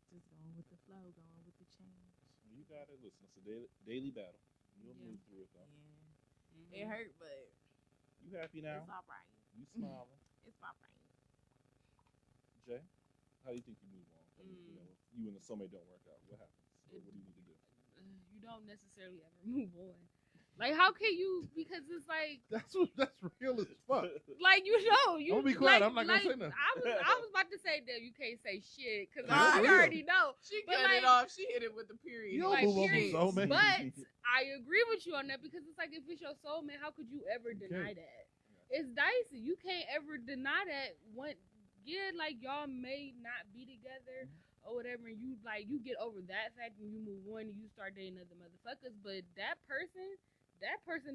Just going with the flow, going with the change. You got it. Listen, it's a daily battle. You'll move through it, though. Yeah. It hurt, but you happy now? It's all right. You smiling? It's all right. Jay, how do you think you move on? You and the soulmate don't work out. What happens? What do you need to do? You don't necessarily ever move on. Like, how can you? Because it's like that's real as fuck. Like, you I'm gonna be quiet. I'm not gonna say nothing. I was about to say that you can't say shit because I already know. She cut it off. She hit it with the period. You don't move on from soulmate. But I agree with you on that because it's like, if it's your soulmate, how could you ever deny that? It's dicey. You can't ever deny that. Like, y'all may not be together or whatever, and you get over that fact and you move on and you start dating other motherfuckers, but that person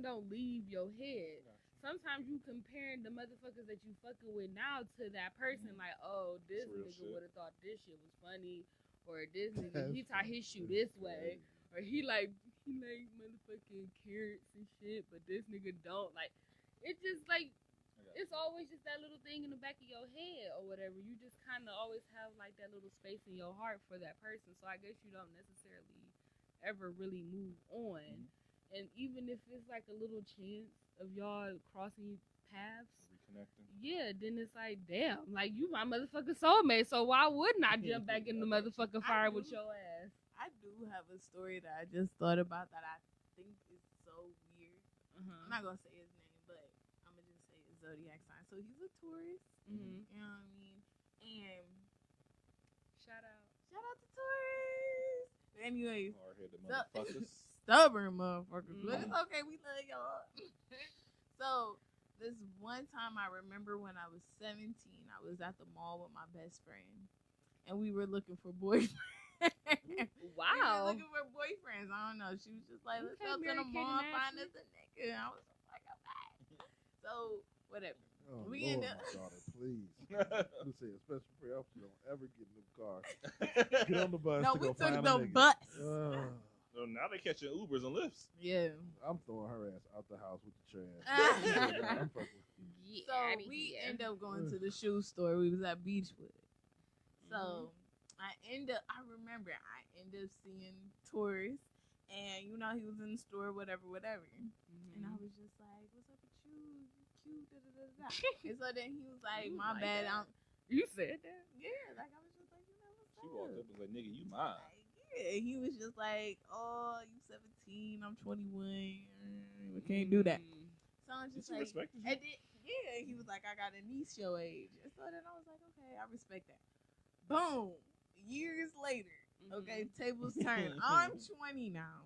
don't leave your head. Sometimes you comparing the motherfuckers that you fucking with now to that person, like, oh, this nigga would have thought this shit was funny, or this nigga, he tie his shoe this way, or he like motherfucking carrots and shit, but this nigga don't. Like, it's just like, it's always just that little thing in the back of your head or whatever. You just kind of always have like that little space in your heart for that person. So I guess you don't necessarily ever really move on. And even if it's like a little chance of y'all crossing paths, Reconnecting. yeah, then it's like, damn, like you my motherfucking soulmate. So why wouldn't I jump back in the motherfucking fire with your ass? I do have a story that I just thought about that I think is so weird. I'm not gonna say his name, but I'm gonna just say his zodiac sign. So he's a Taurus. You know what I mean? And Shout out. shout out to Taurus. Anyways, Hard-headed motherfuckers. stubborn motherfuckers, but it's okay. We love y'all. So this one time I remember when I was 17, I was at the mall with my best friend, and we were looking for boyfriends. Wow. We were looking for boyfriends. I don't know. She was just like, let's go to the mall and find us a nigga. And I was like, okay. So whatever. Oh, We Lord, end up- my daughter, please. I'm say a special prayer for you don't ever get in the car. Get on the bus. No, to we go took find a the nigga. bus. So now they catching Ubers and Lyfts. Yeah. I'm throwing her ass out the house with the trash. I'm fucking. Yeah, So we end up going to the shoe store. We was at Beechwood. So I end up seeing Taurus, and you know he was in the store, whatever. And I was just like, "What's up with you? You cute." Da, da, da, da. And so then he was like, You "My like bad." that? You said that? Yeah, like I was just like, you know what's She walked up? up and was like, nigga, you mine. Like, yeah, he was just like, "Oh, you 17, I'm 21. We can't do that." So I'm just She like, respected you. and then, yeah, he was like, "I got a niece your age." And so then I was like, "Okay, I respect that." Boom. Years later, okay, tables turn. I'm 20 now,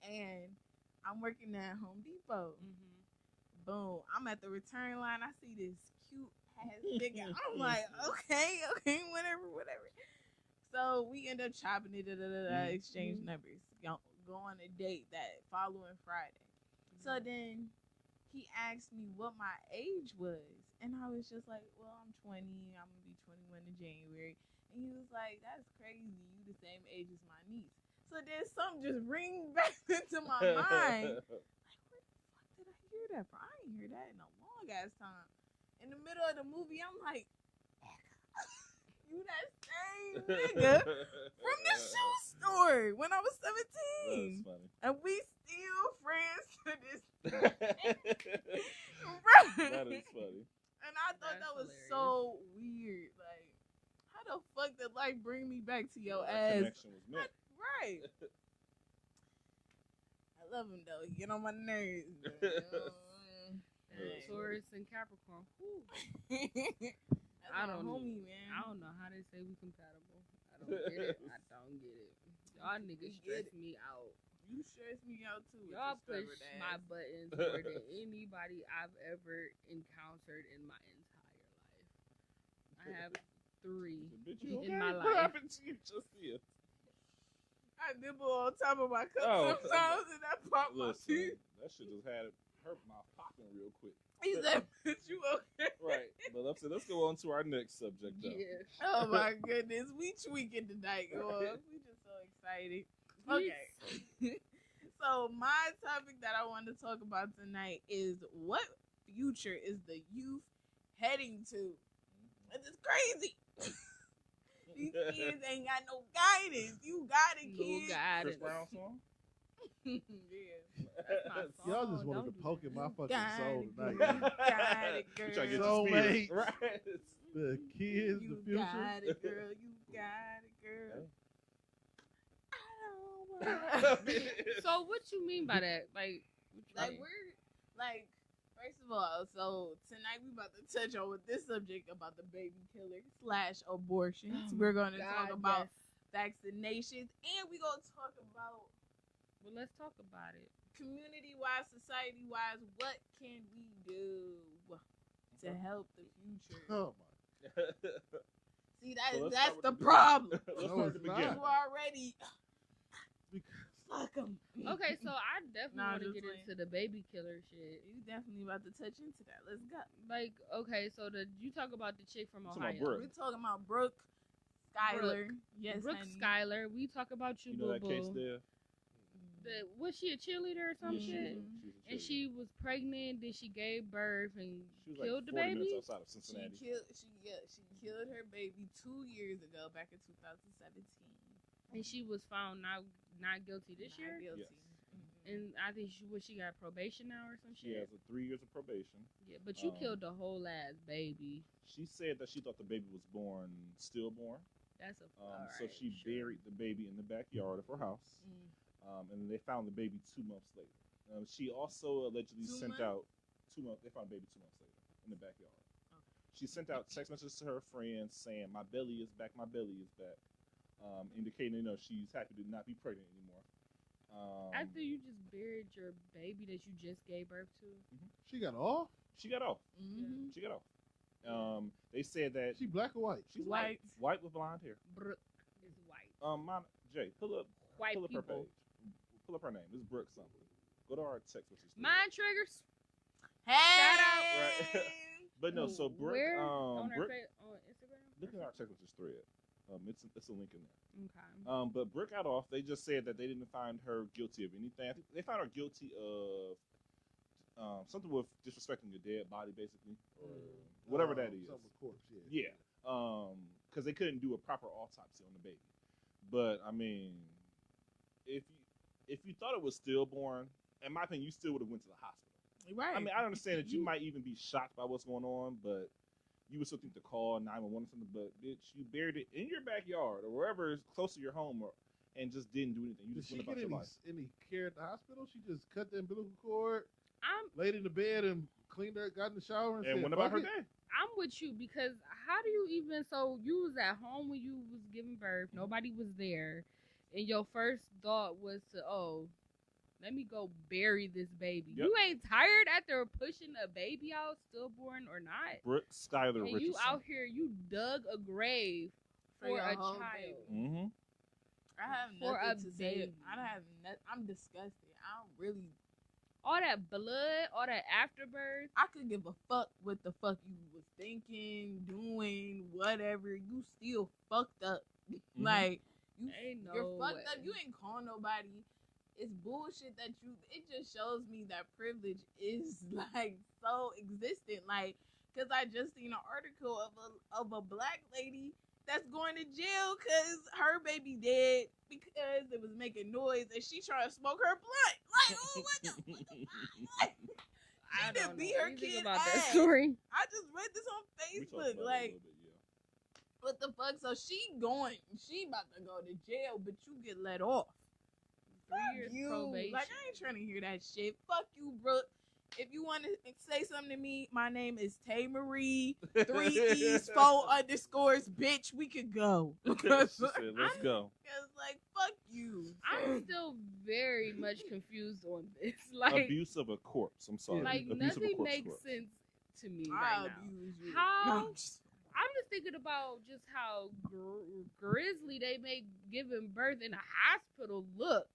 and I'm working at Home Depot. Boom. I'm at the return line. I see this cute ass nigga. I'm like, okay, whatever. So we end up chopping it, exchange numbers, go on a date that following Friday. So then he asked me what my age was, and I was just like, well, I'm 20. I'm gonna be 21 in January. And he was like, that's crazy. You the same age as my niece. So then something just ring back into my mind. Like, where the fuck did I hear that from? I ain't hear that in a long ass time. In the middle of the movie, I'm like, you that same nigga from the shoe store when I was 17. That's funny. And we still friends to this day. That is funny. And I thought That's that was hilarious. so weird. Like, how the fuck did life bring me back to your That ass? connection was meant. Right. I love him though. He get on my nerves. But, you know, Yeah. Taurus and Capricorn. Whew. That's I my don't homie, man. I don't know how they say we compatible. I don't get it. Y'all niggas stress me out. You stress me out too. with Y'all your push stubborn my ass. buttons more than anybody I've ever encountered in my entire life. I have 3 Bitch, you in okay? my What life. happened to you just here? I nibble on top of my cup Oh. sometimes, and that pop my Listen, teeth. that shit just had her mouth popping real quick. He said, "Bitch, you okay?" Right. But let's go on to our next subject, though. Yeah. Oh my goodness, we tweaking tonight, girl. We just so excited. Okay. So my topic that I want to talk about tonight is what future is the youth heading to? And it's crazy. These kids ain't got no guidance. You got it, No kids. Chris guidance. Brown song? Yeah. That's my song. Y'all just wanted to Don't do poke that. in my fucking Got soul it, tonight. girl. Got it, You girl. trying to get So your spirit. late. Right. The kids, You the future. got it, girl. You got it, girl. Hey. I don't want So what you mean by that? Like we're like, first of all, so tonight we about to touch on with this subject about the baby killer / abortions. We're gonna talk about vaccinations, and we're gonna talk about Well, let's talk about it. community-wise, society-wise, what can we do to help the future? Oh my. See, So let's that's start with the the problem. Let's No, start at it's the not. beginning. You already Because fuck them. Okay, so I definitely Nah, want to just get playing. into the baby killer shit. You definitely about to touch into that. Let's go. Like, okay, so you talk about the chick from Talking about Ohio. Brooke. We're talking about Brooke Skyler. Yes, Brooke honey. Skyler. We talk about you, You know boo that case boo. there? Was she a cheerleader or some Yeah, shit? she was a And she was pregnant. Then she gave birth and She was killed like the 40 baby. minutes outside of Cincinnati. She killed her baby 2 years ago, back in 2017. And she was found not guilty this year. Not guilty. Yes. And I think she got probation now or some She shit. has 3 years of probation. Yeah, but you Um, killed the whole ass baby. She said that she thought the baby was born stillborn. That's a So she buried the baby in the backyard of her house. And they found the baby 2 months later. She also allegedly sent out 2 months. They found the baby 2 months later in the backyard. Okay. She sent out text messages to her friends saying, "My belly is back. My belly is back," indicating she's happy to not be pregnant anymore. After you just buried your baby that you just gave birth to. She got off? She got off. Mm-hmm. She got off. They said that She black or white? she's White. white with blonde hair. Brooke is white. Jay, pull up White her people. page. Pull up her name. It's Brooke something. Go to our text message. Mind triggers. Hey! Shout out. Right. But no, so Brooke, Where? On Brooke, on Instagram. look at our text message thread. It's a link in there. Okay. But Brooke got off. They just said that they didn't find her guilty of anything. I think they found her guilty of something with disrespecting a dead body, basically, or whatever that is. Something with corpse, Yeah. Because they couldn't do a proper autopsy on the baby. But I mean, if you thought it was stillborn, in my opinion, you still would have went to the hospital. Right. I mean, I understand that you might even be shocked by what's going on, but you would still think to call 911 or something. But bitch, you buried it in your backyard or wherever is close to your home, and just didn't do anything. You Did just she went get about your life. any care at the hospital? She just cut the umbilical cord, I'm laid in the bed, and cleaned her, got in the shower, and And said, what about "Fuck her it." day? I'm with you because how do you even you was at home when you was giving birth, nobody was there, and your first thought was to let me go bury this baby. Yep. You ain't tired after pushing a baby out, stillborn or not? Brooke Skyler And Richardson. you out here, you dug a grave for your a whole child. baby. Mm-hmm. I have For a nothing to say. baby. I'm disgusted. I don't really. All that blood, all that afterbirth. I could give a fuck what the fuck you was thinking, doing, whatever. You still fucked up. Like Ain't you're no fucked way. up. You ain't call nobody. It's bullshit that you. It just shows me that privilege is like so existent. Like, cause I just seen an article of a black lady that's going to jail cause her baby dead because it was making noise and she trying to smoke her blunt. Like, oh, what the fuck? I She don't done beat know her anything kid about that ass. story. I just read this on We talked Facebook. about Like, it a little bit, yeah. what the fuck? So she about to go to jail, but you get let off. 3 Fuck years you. probation. Like, I ain't trying to hear that shit. Fuck you, Brooke. If you want to say something to me, my name is Tay Marie. 3 E's 4 underscores. Bitch, we could go. She Because, said, "Let's go." like, fuck you. I'm still very much confused on this. Like, Abuse of a corpse. I'm sorry. like Abuse of a nothing corpse. makes sense to me I'll right now. abuse you. How- No, I'm just- I'm just thinking about just how grisly they make giving birth in a hospital look.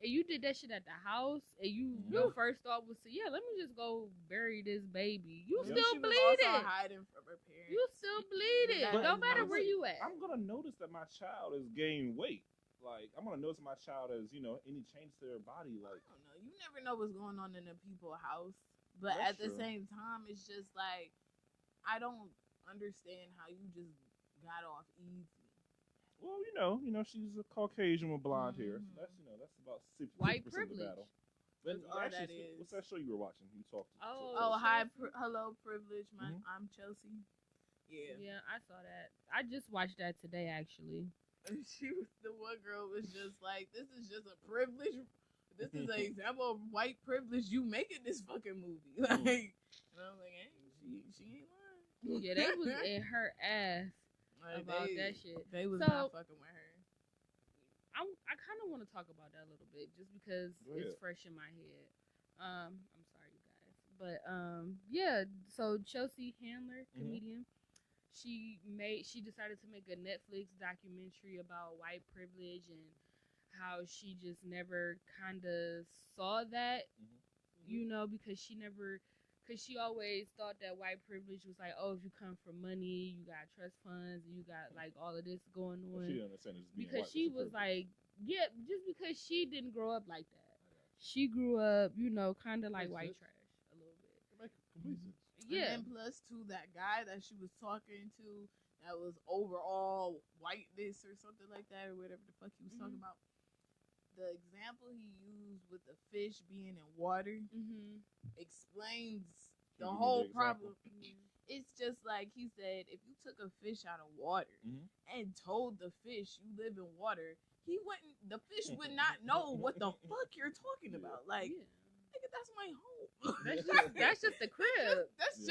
And you did that shit at the house, and your first thought was to, let me just go bury this baby. You Yeah. still She was bleeding. also hiding from her parents. You still bleeding. But No matter where you at. I'm gonna notice that my child is gaining weight. Like, I'm gonna notice my child has, any change to their body. Like, I don't know. You never know what's going on in a people's house. But That's at the true. same time, it's just like, I don't understand how you just got off easy. well, she's a Caucasian with blonde hair. So Mhm. that's about 60% White of the privilege. battle. But That's all actually, that is. what's that show you were watching? You talked. Oh, hello, privilege. Mhm. I'm Chelsea. Yeah. Yeah, I saw that. I just watched that today, actually. The one girl was just like, this is just a privilege. This is an example of white privilege. You making this fucking movie. Like, and I was like, hey, she ain't lying. Yeah, they was in her ass Like, about that shit. They was So- not fucking with her. I kind of want to talk about that a little bit, just because Go it's ahead. fresh in my head. I'm sorry, you guys, but yeah. So Chelsea Handler, Mhm. comedian, she decided to make a Netflix documentary about white privilege and how she just never kind of saw that, because she always thought that white privilege was like, oh, if you come from money, you got trust funds, and you got like all of this going Well, on. she didn't understand it just being Because white she was a was privilege. like, Yeah, just because she didn't grow up like that. She grew up, kind of like Makes white sense. trash a little bit. It makes complete sense. Yeah. And then plus to that guy that she was talking to that was overall whiteness or something like that or whatever the fuck he was talking about. The example he used with the fish being in water explains Can the you give me whole the example? problem. It's just like he said, if you took a fish out of water and told the fish you live in water, the fish would not know what the fuck you're talking about. Like, nigga, that's my home. That's just the crib. That's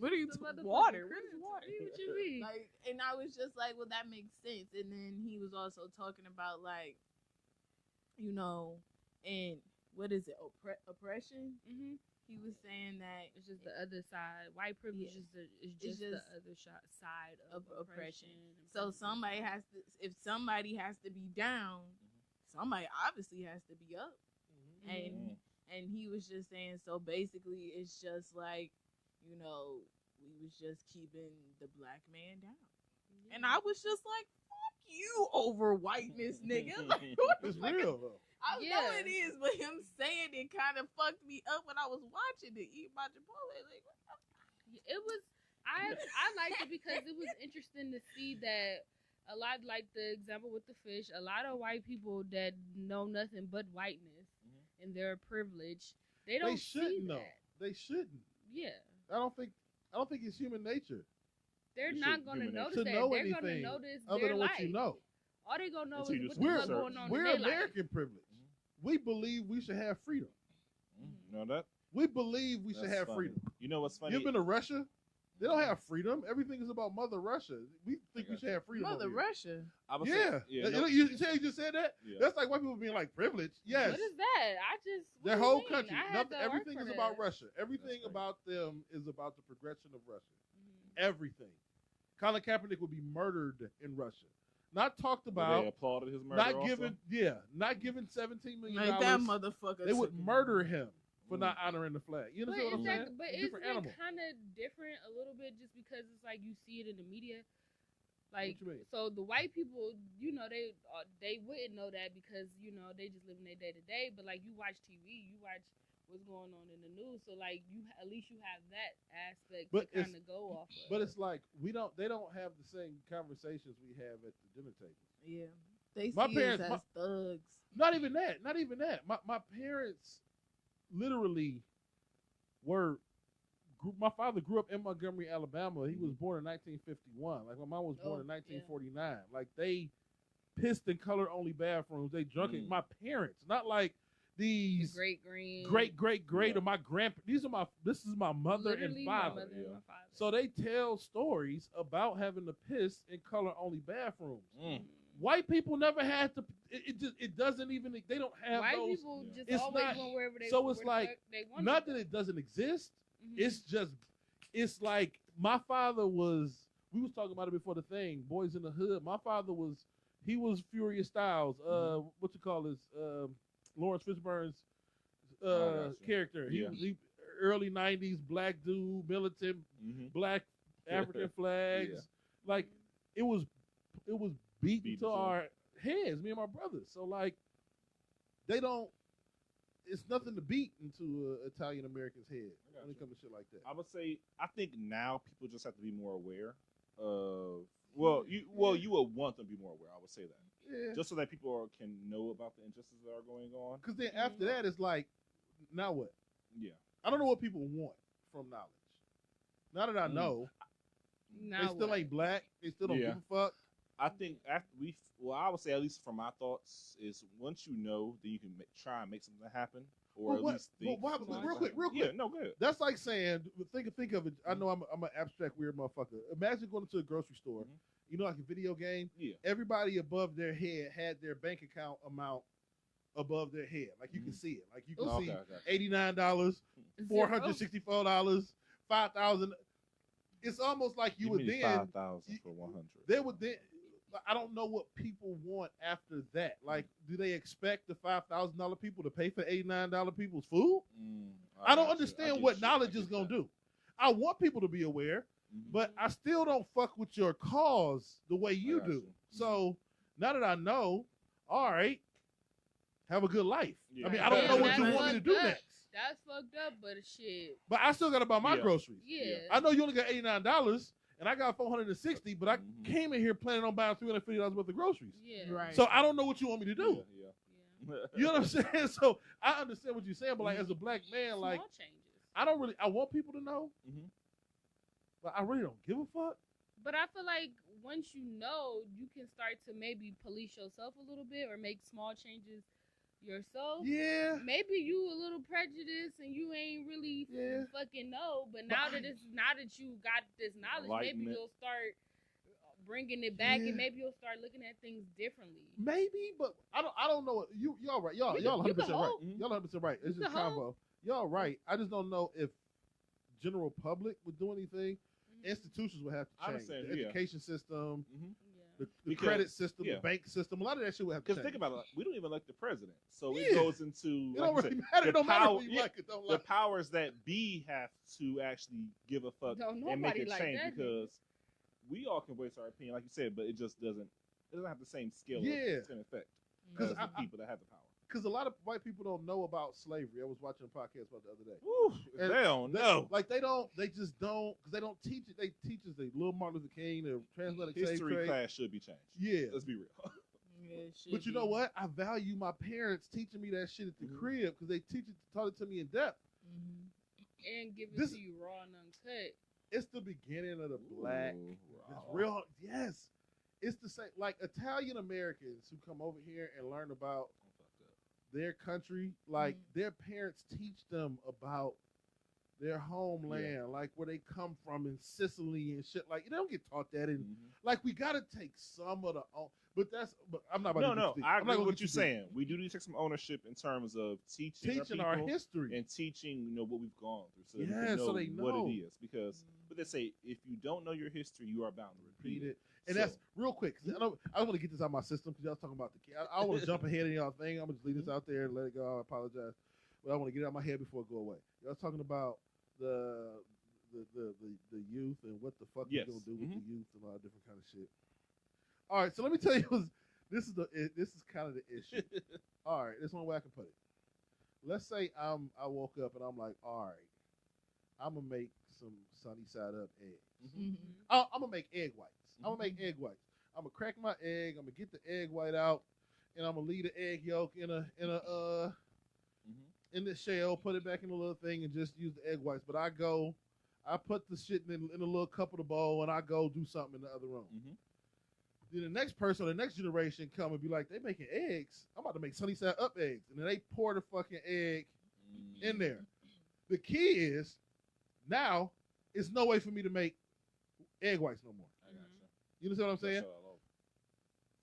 what are you the motherfucking water? crib. What is water? What you mean? Like, and I was just like, well, that makes sense. And then he was also talking about like, and what is it? Oppression. He was saying that It's just the other side. White privilege is just the other side of oppression. So if somebody has to be down, somebody obviously has to be up. And he was just saying, so basically it's just like, we was just keeping the black man down. And I was just like, fuck you over whiteness, nigga. Like, It's real though. I know it is, but him saying it kind of fucked me up when I was watching it. Eat my Chipotle. Like, what the fuck? It was. I liked it because it was interesting to see that a lot, like the example with the fish, a lot of white people that know nothing but whiteness and their privilege, they don't see know. that. They shouldn't. Yeah. I don't think it's human nature They're It not should going to human notice to that. know They're going to anything notice other their than life. what you know. All they going to know Until is you what just the We're fuck going on we're in their American privilege. We believe we should have freedom. No, that We believe we should that's have funny. freedom. You know what's funny? You've been to Russia? They don't have freedom. Everything is about Mother Russia. We think we should have freedom. Mother over here. Russia. I was Yeah. saying, You know, you just said that? Yeah. That's like white people being like privilege. Yes. What is that? What Their do you whole mean? country. I had to work Everything for is that. about Russia. Everything That's about them is about the progression of Russia. Everything. Colin Kaepernick would be murdered in Russia. Not talked They about. applauded his murder. Not given. Not given $17 million. Like that motherfucker. They would took it. murder him for not honoring the flag. You But understand what I'm saying? But Different isn't animal. it kind of different a little bit just because it's like you see it in the media? Like, What you mean? so the white people, they wouldn't know that because, they just live in their day to day. But like you watch TV, you watch what's going on in the news. So like at least you have that aspect But to kind of go off of. But it's like they don't have the same conversations we have at the dinner table. Yeah. They My see parents- us as thugs. Not even that. My parents literally my father grew up in Montgomery, Alabama. He was born in 1951. Like my mom was born in 1949. Like they pissed in color only bathrooms. They drunk it. My parents, not like these great green, great or my grandpa. This is my mother literally and my father. mother and my father. So they tell stories about having to piss in color only bathrooms. Mm. White people never had to. It doesn't even. They don't have White those. people just It's always not- went wherever they. so it's where the like, fuck they wanted Not to that go. it doesn't exist. Mhm. It's like my father was. We was talking about it before the thing. Boys in the Hood. My father was. He was Furious Styles. What you call this? Lawrence Fishburne's gotcha. character. Yeah. He early '90s black dude, militant, black African flags. Yeah. Like it was beaten Beaten to to our heads, me and my brothers. So like they don't. It's nothing to beat into Italian Americans' head I when it gotcha. comes to shit like that. I would say I think now people just have to be more aware of. You would want them to be more aware. I would say that Yeah, just so that people can know about the injustices that are going on. because then after that, it's like, now what? Yeah, I don't know what people want from knowledge. Now that I know, Now they still what? ain't black. They still don't Yeah. give a fuck. I think after I would say at least from my thoughts is once you know, then you can try and make something happen, or at least think. Real quick. Yeah, no, good. That's like saying, think of it. I know I'm an abstract weird motherfucker. Imagine going to a grocery store. Mhm. You know, like a video game. Yeah, Everybody above their head had their bank account amount above their head. Like you can see it. Like you can see okay. $89, $464, $5,000. It's almost like you would then. 5,000 for 100. They would then. I don't know what people want after that. Like, do they expect the $5,000 people to pay for $89 people's food? I don't understand what knowledge is gonna do. I want people to be aware, but I still don't fuck with your cause the way you got do. you. So Now that I know, all right, have a good life. Yeah. I mean, I don't know what you That's want me to fucked do up. next. That's fucked up, but shit. But I still got to buy my Yeah. groceries. Yeah. I know you only got $89, and I got $460, but I Mhm. came in here planning on buying $350 worth of groceries. Yeah. Right. So I don't know what you want me to do. Yeah. Yeah. You know what I'm saying? So I understand what you're saying, but like as a black man, Small like changes. I want people to know, Mhm. but I really don't give a fuck. But I feel like once you know, you can start to maybe police yourself a little bit or make small changes yourself. Yeah. Maybe you a little prejudiced and you ain't really Yeah. fucking know. But now that you got this knowledge, Enlighten maybe it. you'll start bringing it back, Yeah. and maybe you'll start looking at things differently. Maybe, but I don't know what y'all right. Y'all You 100% can right. hope. Y'all 100% right. It's You just can hope. combo. Y'all right. I just don't know if general public would do anything. Mhm. Institutions would have to I change. understand, The yeah. education system, Mhm. Yeah. the Because- credit system, yeah. the bank system, a lot of that shit would have to Because change. think about it, we don't even elect the president, so Yeah. it goes into It like don't you really said, matter. the It don't matter power- who you yeah, like it. Don't the like. powers that be have to actually give a fuck Don't and make nobody it like change that, because we all can voice our opinion, like you said, but it doesn't have the same skill Yeah. or same effect Because as the people that have the power. Because a lot of white people don't know about slavery. I was watching a podcast about it the other day. Woo, And they don't know. Like they just don't, because they don't teach it. They teach us the little Martin Luther King, the transatlantic slave History trade. class should be changed. Yeah. Let's be real. Yeah, it should But you be. know what? I value my parents teaching me that shit at the Mhm. crib because they taught it to me in depth. Mhm. And give it This- to you raw and uncut. It's the beginning of the black. Ooh, It's wow. real. Yes. It's the same. Like Italian Americans who come over here and learn about I'm fucked up. their country, like Mhm. their parents teach them about their homeland, like where they come from in Sicily and shit. Like they don't get taught that in. Mhm. Like we gotta take some of the. But I'm not about No, to. no, get too deep. I I'm not agree gonna with get you too deep. saying. We do need to take some ownership in terms of teaching Teaching our people history. and teaching, what we've gone through, so that Yeah, we can know so they what know. it is. Because, but they say if you don't know your history, you are bound to repeat it. And So- that's real quick. 'Cause I want to get this out of my system because y'all was talking about the kid. I want to jump ahead of y'all thing. I'm gonna just leave this out there and let it go. I apologize, but I want to get it out of my head before it go away. Y'all was talking about the youth and what the fuck Yes. you gonna do with Mhm. the youth and all that different kind of shit. All right, so let me tell you, this is kind of the issue. All right, this one way I can put it. Let's say I woke up and I'm like, all right, I'm gonna make some sunny side up eggs. Mhm. I'm gonna make egg whites. I'm gonna make egg whites. I'm gonna crack my egg. I'm gonna get the egg white out, and I'm gonna leave the egg yolk in Mhm. the shell. Put it back in the little thing and just use the egg whites. But I put the shit in a little cup of the bowl, and I go do something in the other room. Mhm. Then the next person, or the next generation, come and be like, they making eggs. I'm about to make sunny side up eggs, and then they pour the fucking egg in there. The key is now it's no way for me to make egg whites no more. I got you. You understand what I'm saying? That's all over.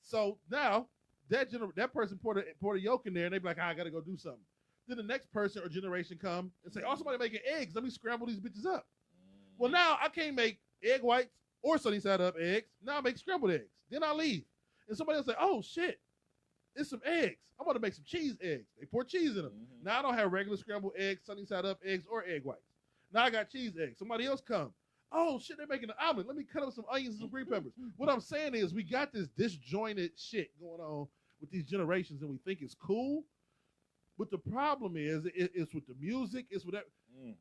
So now that person poured the yolk in there, and they be like, I gotta go do something. Then the next person or generation come and say, oh, somebody making eggs. Let me scramble these bitches up. Well, now I can't make egg whites or sunny side up eggs. Now I make scrambled eggs. Then I leave. And somebody else say, oh shit, it's some eggs. I'm about to make some cheese eggs. They pour cheese in them. Mhm. Now I don't have regular scrambled eggs, sunny side up eggs, or egg whites. Now I got cheese eggs. Somebody else come. Oh shit, they're making an omelet. Let me cut up some onions and some green peppers. What I'm saying is we got this disjointed shit going on with these generations, and we think it's cool. But the problem is, it's with the music, it's with that. Mm.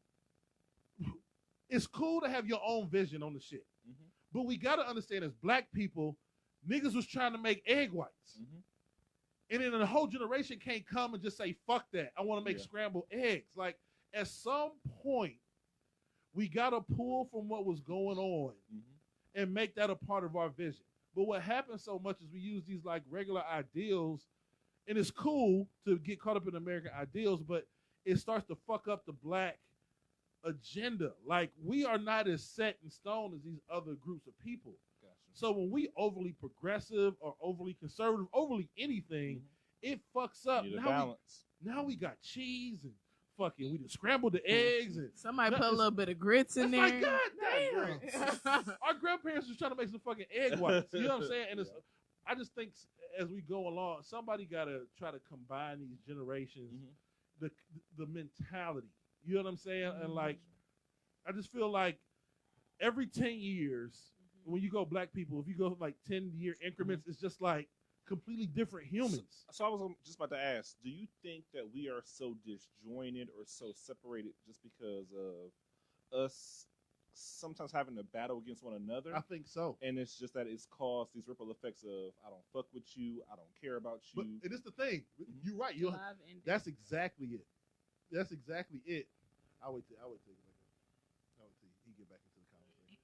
It's cool to have your own vision on the shit. Mhm. But we got to understand as black people, niggas was trying to make egg whites. Mhm. And then the whole generation can't come and just say, fuck that. I want to make Yeah. scrambled eggs. Like, at some point, we got to pull from what was going on Mhm. and make that a part of our vision. But what happens so much is we use these like regular ideals, and it's cool to get caught up in American ideals, but it starts to fuck up the black agenda. Like, we are not as set in stone as these other groups of people. Gotcha. So when we overly progressive or overly conservative, overly anything, Mhm. it fucks up. Need a Now balance. we got cheese and fucking we just scrambled the eggs and Somebody No, put a it's- little bit of grits in it's there. like, God damn. Our grandparents was trying to make some fucking egg whites. You know what I'm saying? And it's, Yeah. I just think as we go along, somebody got to try to combine these generations, Mhm. the mentality. You know what I'm saying? And like, I just feel like every 10 years, when you go black people, if you go like 10-year increments, it's just like completely different humans. So I was just about to ask, do you think that we are so disjointed or so separated just because of us sometimes having to battle against one another? I think so. And it's just that it's caused these ripple effects of I don't fuck with you, I don't care about you. But it is the thing. You're right. Love and That's exactly it. That's exactly it. I would take it. I would take he get back into the conversation.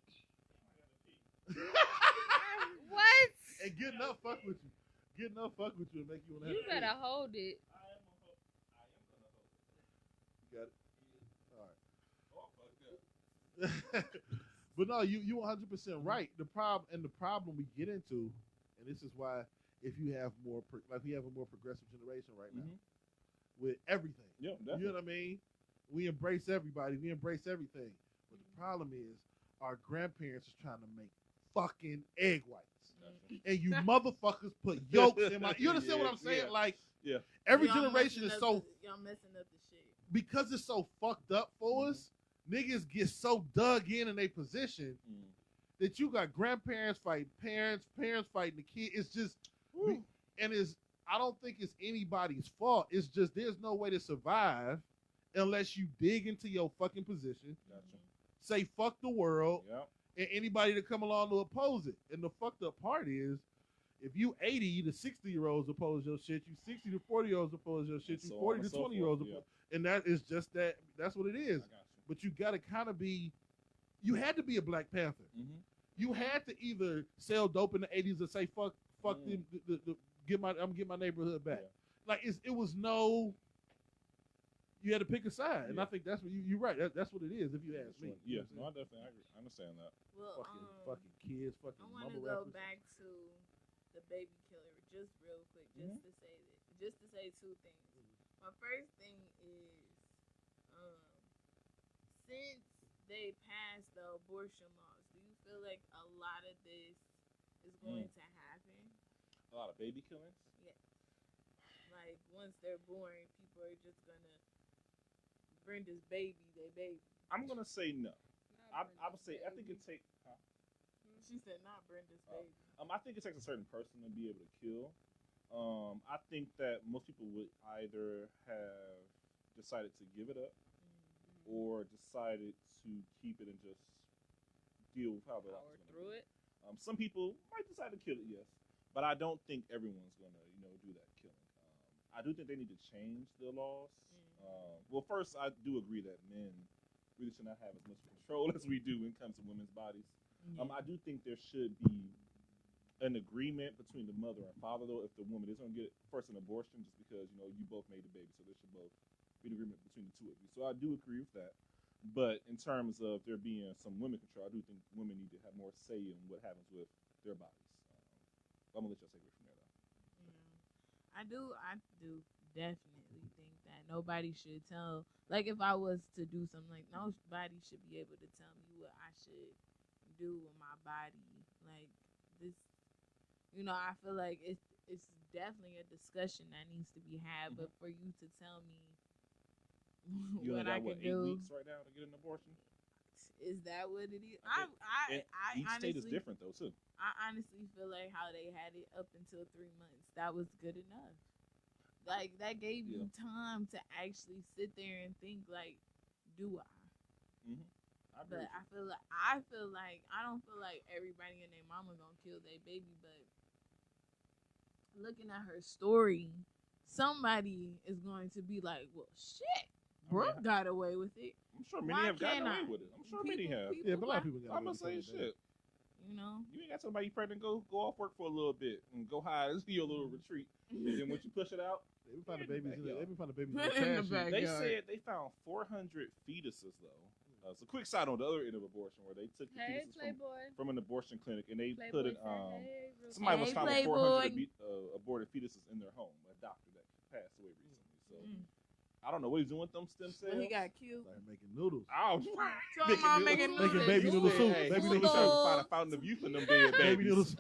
What? And get enough fuck with you. Get enough fuck with you and make you want to. You better hold it. I am gonna hold it. You got it. All right. But no, you 100% right. The problem we get into, and this is why if you have more we have a more progressive generation right now with everything. Yeah, definitely. You know what I mean? We embrace everybody. We embrace everything. But the problem is our grandparents is trying to make fucking egg whites. And you motherfuckers put yolks in my. You understand what I'm saying? Yeah. Like, Yeah. every Y'all generation is messing so up y'all messing up the shit. because it's so fucked up for us. Niggas get so dug in their position that you got grandparents fighting parents, parents fighting the kid. It's just, and it's. I don't think it's anybody's fault. It's just there's no way to survive unless you dig into your fucking position, Gotcha. say fuck the world, Yep. and anybody to come along to oppose it. And the fucked up part is, if you 80 to 60-year-olds oppose your shit, you 60 to 40-years oppose your shit, And you so 40 on to and so 20-years forth, oppose. And that is just that. That's what it I is. got But you got to kind of be. You had to be a Black Panther. you. You had to either sell dope in the 80s or say fuck Mm. I'm getting my neighborhood back. Yeah. Like it was no. You had to pick a side, and Yeah. I think that's what you're right. That's what it is. If you ask me. Yeah, You know no, what I definitely agree. I understand that. Well, fucking kids, fucking I want to mumble go rappers. back to the baby killer just real quick, just to say two things. My first thing is, since they passed the abortion laws, do you feel like a lot of this is going to happen? A lot of baby killings. Yeah. Like once they're born, people are just gonna Brenda's baby, they baby. I'm gonna say no. I would say I think it takes. She said not Brenda's baby. I think it takes a certain person to be able to kill. I think that most people would either have decided to give it up or decided to keep it and just deal with how the life Power is through it. Some people might decide to kill it, yes, but I don't think everyone's gonna, do that killing. I do think they need to change the laws. Well, first, I do agree that men really should not have as much control as we do when it comes to women's bodies. I do think there should be an agreement between the mother and father, though, if the woman is going to get first an abortion, just because you both made the baby, so there should both be an agreement between the two of you. So I do agree with that. But in terms of there being some women control, I do think women need to have more say in what happens with their bodies. I'm gonna let y'all take it from there, though. I do definitely think that nobody should tell. Like, if I was to do something, like nobody should be able to tell me what I should do with my body. Like this, I feel like it's definitely a discussion that needs to be had. But for you to tell me You what only I got, can 8 do, weeks right now to get an abortion? is that what it is? And I each honestly, state is different, though, too. I honestly feel like how they had it up until 3 months, that was good enough. Like, that gave you time to actually sit there and think, like, do I? But I feel like I don't feel like everybody and their mama gonna kill their baby, but looking at her story, somebody is going to be like, well, shit, Brooke got away with it. I'm sure many have gotten away with it. I'm sure many have. Yeah, but a lot of people got I'm away gonna with say it. shit. You ain't got somebody pregnant, go off work for a little bit and go hide and see your little retreat. And then once you push it out, They be finding babies in the Put it in the trash. bag. they Yeah. said they found 400 fetuses, though. So quick side on the other end of abortion, where they took the Hey, fetuses Playboy. from an abortion clinic and they Playboy put it. said, hey, real Somebody Hey, was found with Playboy. 400 aborted fetuses in their home. A doctor that passed away recently. So I don't know what he's doing with them stem cells. Well, he got killed. Like making noodles. Oh, Talking about making Making baby noodle soup. Hey, Baby baby noodle trying to soup. find a fountain of youth in them dead Baby babies. noodles.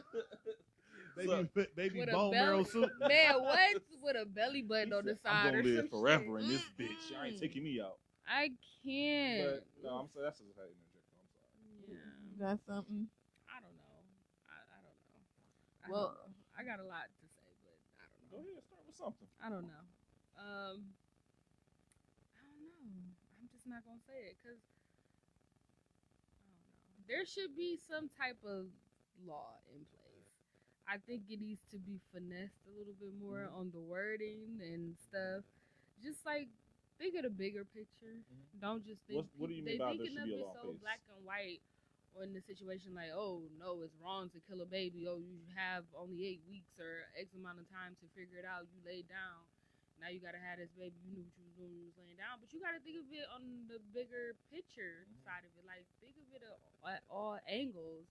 Baby With a bone belly- marrow soup. Man, what? With a belly button on the side I'm or gonna live some forever shit. in this bitch. Y'all ain't taking me out. I can't. But no, I'm sorry. That's just how you interject. I'm sorry. Yeah. Got something. I don't know. I don't know. Well, I got a lot to say, Go ahead, start with something. I don't know. I don't know. I'm just not gonna say it because I don't know. There should be some type of law in place. I think it needs to be finessed a little bit more on the wording and stuff. Just like think of the bigger picture. Don't just think. What do you mean they by there thinking should of be a it law so in place? black and white on the situation like, oh no, it's wrong to kill a baby. Oh, you have only 8 weeks or X amount of time to figure it out. You laid down. Now you gotta have this baby. You knew what you was doing when you was laying down, but you gotta think of it on the bigger picture side of it. Like think of it at all angles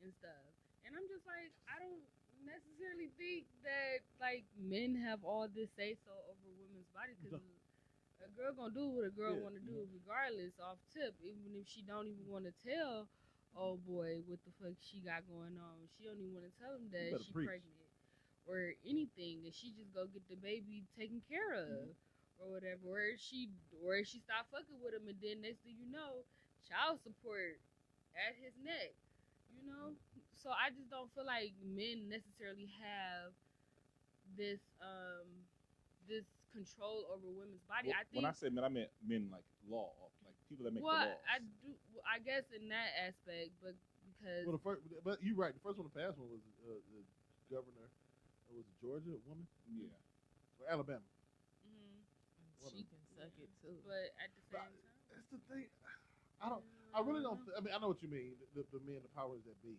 and stuff. And I'm just like, I don't necessarily think that like men have all this say so over women's body because a girl gonna do what a girl want to do regardless off tip, even if she don't even want to tell oh boy what the fuck she got going on. She don't even want to tell him that she pregnant or anything, and she just go get the baby taken care of or whatever. Or she stop fucking with him, and then next thing you know, child support at his neck. You know, so I just don't feel like men necessarily have this this control over women's body. Well, I think when I say men, I meant men like law, like people that make well, the laws. I do. I guess in that aspect, but because but you're right. The first one to pass one was the governor. Was it Georgia, a woman? Yeah. Or Alabama. She can suck it too. But at the same time, that's the thing. I really don't. I mean, I know what you mean. The men, the powers that be.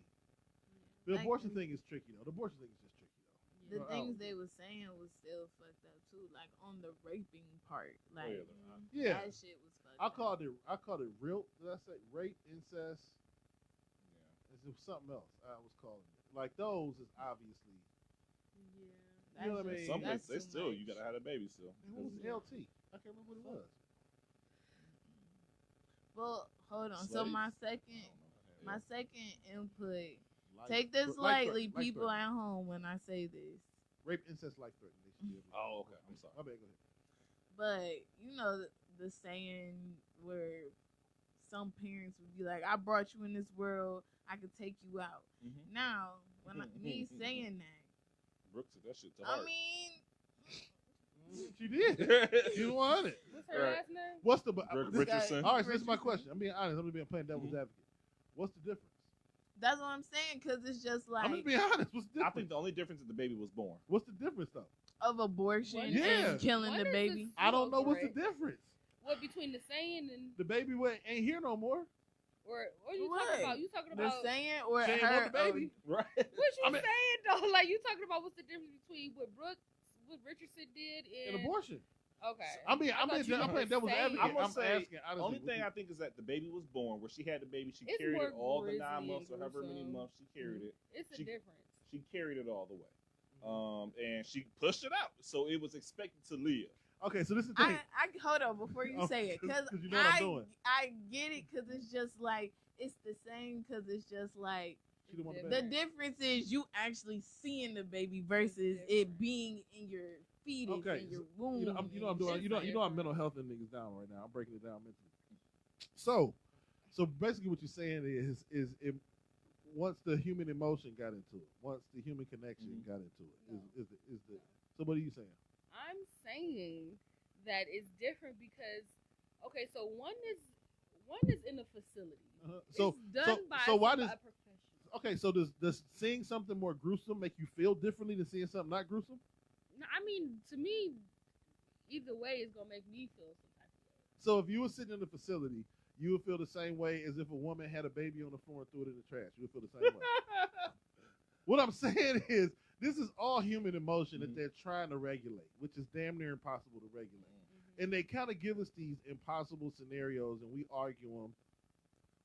The abortion thing is tricky though. The abortion thing is just tricky though. The things they were saying was still fucked up too. Like on the raping part, like that shit was fucked I up. called it real. Did I say rape, incest? Yeah. It was something else. I was calling it. Like those is obviously. Yeah. You know what I mean? Some That's they too still much. you gotta have a baby still. And what was LT? I can't remember what it was. Well, hold on. Slaves? So my I second don't know. input. Life- Take this life lightly, threat- life people threat. at home, when I say this. Rape, incest, life threatening. They should be able to- Oh, okay. I'm sorry. My bad. Go ahead. But you know the saying where some parents would be like, "I brought you in this world. I could take you out." Mm-hmm. Now, when me saying that, Brooke took that shit to heart. I mean, She did. You want it. what's her Right. last name? What's the? Richardson. All right. So this is my question. I'm being honest. I'm just being playing devil's advocate. What's the difference? that's what I'm saying, because it's just like I'm just being honest. What's the I difference? think the only difference is the baby was born. What's the difference though? of abortion Yeah. and killing What the is baby. this? I don't know what's the Right. difference. What between the saying and The baby ain't here no more. or what are you What? talking about? You talking The about saying or Saying her about the baby. Right. what you I mean- saying though? Like you talking about what's the difference between what Richardson did An abortion. Okay. I'm thought you playing were devil's saying- advocate. I'm gonna say, asking honestly. Only thing I think is that the baby was born. Where she had the baby, she It's carried more it all the grisly 9 and months or however many gruesome. months she carried it. It's a she- difference. She carried it all the way. And she pushed it out, so it was expected to live. Okay, so this is the thing. I hold on before you say it, because 'Cause you know what I'm doing. I get it, because it's just like it's the same, because it's just like She didn't want the the baby. difference is you actually seeing the baby versus it being in your fetus Okay, in your so, womb. You know, I'm doing. It's You know, I'm mental health and niggas down right now. I'm breaking it down mentally. So basically, what you're saying is it, once the human emotion got into it, once the human connection got into it, is the. So what are you saying? I'm saying that it's different because okay, so one is in a facility. So it's done by so why a does professional. okay? So does seeing something more gruesome make you feel differently than seeing something not gruesome? No, I mean, to me, either way is gonna make me feel some type of way. So if you were sitting in a facility, you would feel the same way as if a woman had a baby on the floor and threw it in the trash. You would feel the same way. What I'm saying is, this is all human emotion that they're trying to regulate, which is damn near impossible to regulate. And they kind of give us these impossible scenarios, and we argue them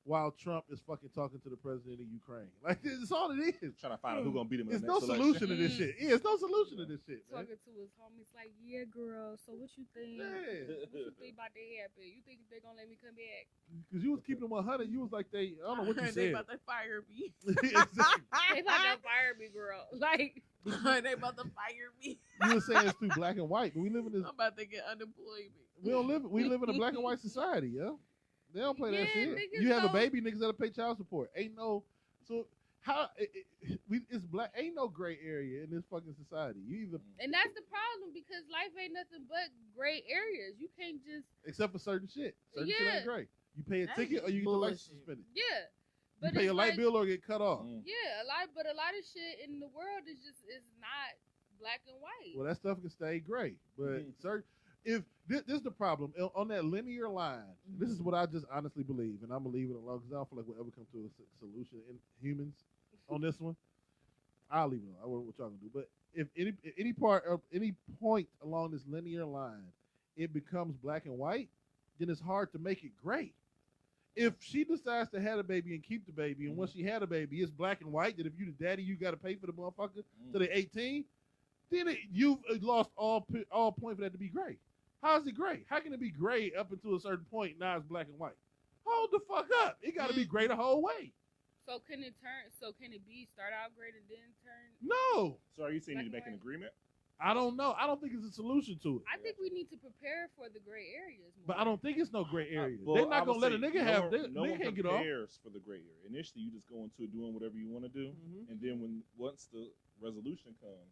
while Trump is fucking talking to the president of Ukraine. Like, that's all it is. Trying to find out who's gonna beat him in There's the no next solution election. to this shit. Yeah, there's no solution to this shit, man. Talking to his homies like, yeah, girl. So what you think? Yeah. What you think about that happen? You think they gonna let me come back? Because you was keeping them 100. You was like, I don't know what you They said. about to fire me. Exactly. They about to fire me, girl. Like, They about to fire me. You were saying it's too black and white, but we live in this. I'm about to get unemployment. We live in a black and white society, yo. They don't play that Yeah, shit. niggas You have a don't- baby, niggas gotta pay child support. Ain't no. So it's black. Ain't no gray area in this fucking society. You either And that's the problem because life ain't nothing but gray areas. You can't just except for certain shit. Certain shit ain't gray. You pay a That's ticket or you get the license bullshit. suspended. yeah. You But pay it's a light like, bill or get cut off. Yeah, a lot of shit in the world is not black and white. Well, that stuff can stay gray, but certain. If this is the problem on that linear line, this is what I just honestly believe, and I'm gonna leave it alone because I don't feel like we'll ever come to a solution in humans on this one. I'll leave it alone. I don't know what y'all gonna do, but if any part of any point along this linear line, it becomes black and white, then it's hard to make it gray. If she decides to have a baby and keep the baby, and once she had a baby, it's black and white. That if you the daddy, you got to pay for the motherfucker till they're 18. Then you've lost all point for that to be gray. How is it gray? How can it be gray up until a certain point? Now it's black and white. Hold the fuck up! It got to be gray the whole way. So can it be start out gray and then turn? No. So are you saying you Black need to and make an agreement? I don't know. I don't think it's a solution to it. I think we need to prepare for the gray areas more. But I don't think it's no gray area. Well, They're not I gonna would let a say nigga have. no Nigga one can't get off. prepares for the gray area. Initially, you just go into it doing whatever you want to do, and then once the resolution comes,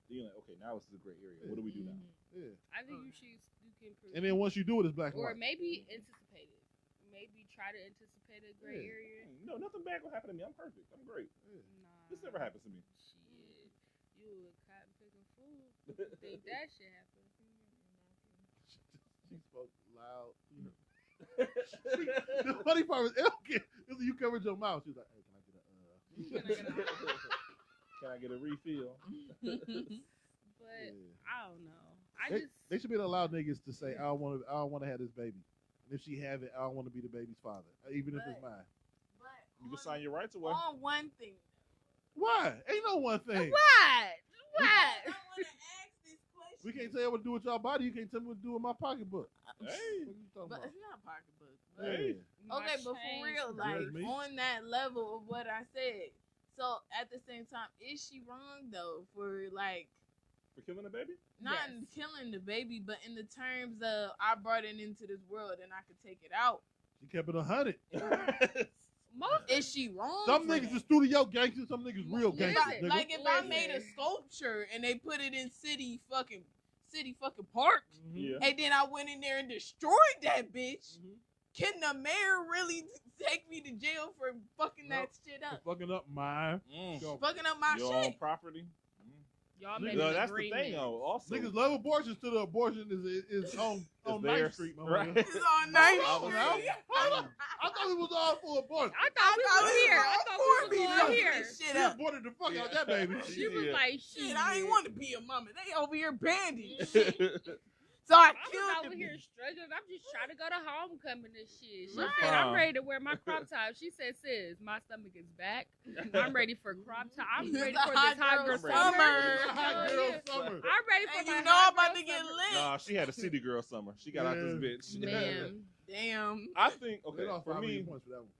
then you're like, okay, now it's the gray area. What do we do now? Yeah. I think you can prepare. And then once you do it, it's black and or white. maybe anticipate it. Maybe try to anticipate a gray Yeah. area. No, nothing bad will happen to me. I'm perfect. I'm great. Nah. This never happens to me. Shit. You a cotton picking fool. You think that shit happened. She spoke loud. The funny part was, you covered your mouth. She was like, "Hey, can I get a?" Can I get a refill? But I don't know. They should be allowed niggas to say, "I don't want to have this baby." And if she have it, I don't want to be the baby's father, even if it's mine. You can sign your rights away. On one thing. Why? Ain't no one thing. What? I What? want to ask this question. We can't tell you what to do with your body. You can't tell me what to do with my pocketbook. Hey. What you talking But about? it's not pocketbook. But Hey. okay, but for real, like Judge me. on that level of what I said. So at the same time, is she wrong though for like For killing a baby? not Yes. in killing the baby, but in the terms of I brought it into this world and I could take it out? She kept it 100. Most Is she wrong? Some for niggas that? is studio gangsters. Some niggas real If gangsters. I- Nigga. like if I made a Listen. sculpture and they put it in city fucking park, Yeah. and then I went in there and destroyed that bitch. Mhm. Can the mayor really take me to jail for fucking that shit For up? fucking up mine. Mm. Fucking up my Your own shit. property? y'all Niggas- made No, an that's the agreement. thing, though. Also, Niggas love abortions till the abortion is on it's 9th theirs, Street, my right? nigga. It's on 9th Hold on, Street. hold on. I thought it was all for abortion. I thought we thought was we here. were I all thought for we me was fucking all here. this shit She up. aborted the fuck out of that baby. She was Yeah. like, Shit, I ain't want to be a mama. They over here bandaged. Shit. So I I was killed over the here bitch. struggling. I'm just trying to go to homecoming and shit. She Right. said, I'm ready to wear my crop top. She said, sis, my stomach is back. I'm ready for crop top. I'm It's ready the for hot this hot girl girl summer. summer. It's a hot Oh, girl yeah. summer. I'm ready for And my you know hot I'm about girl to get summer. lit. Nah, she had a city girl summer. She got out this bitch. Man. Damn. I think, They okay, lost for 5 million me, points for that one.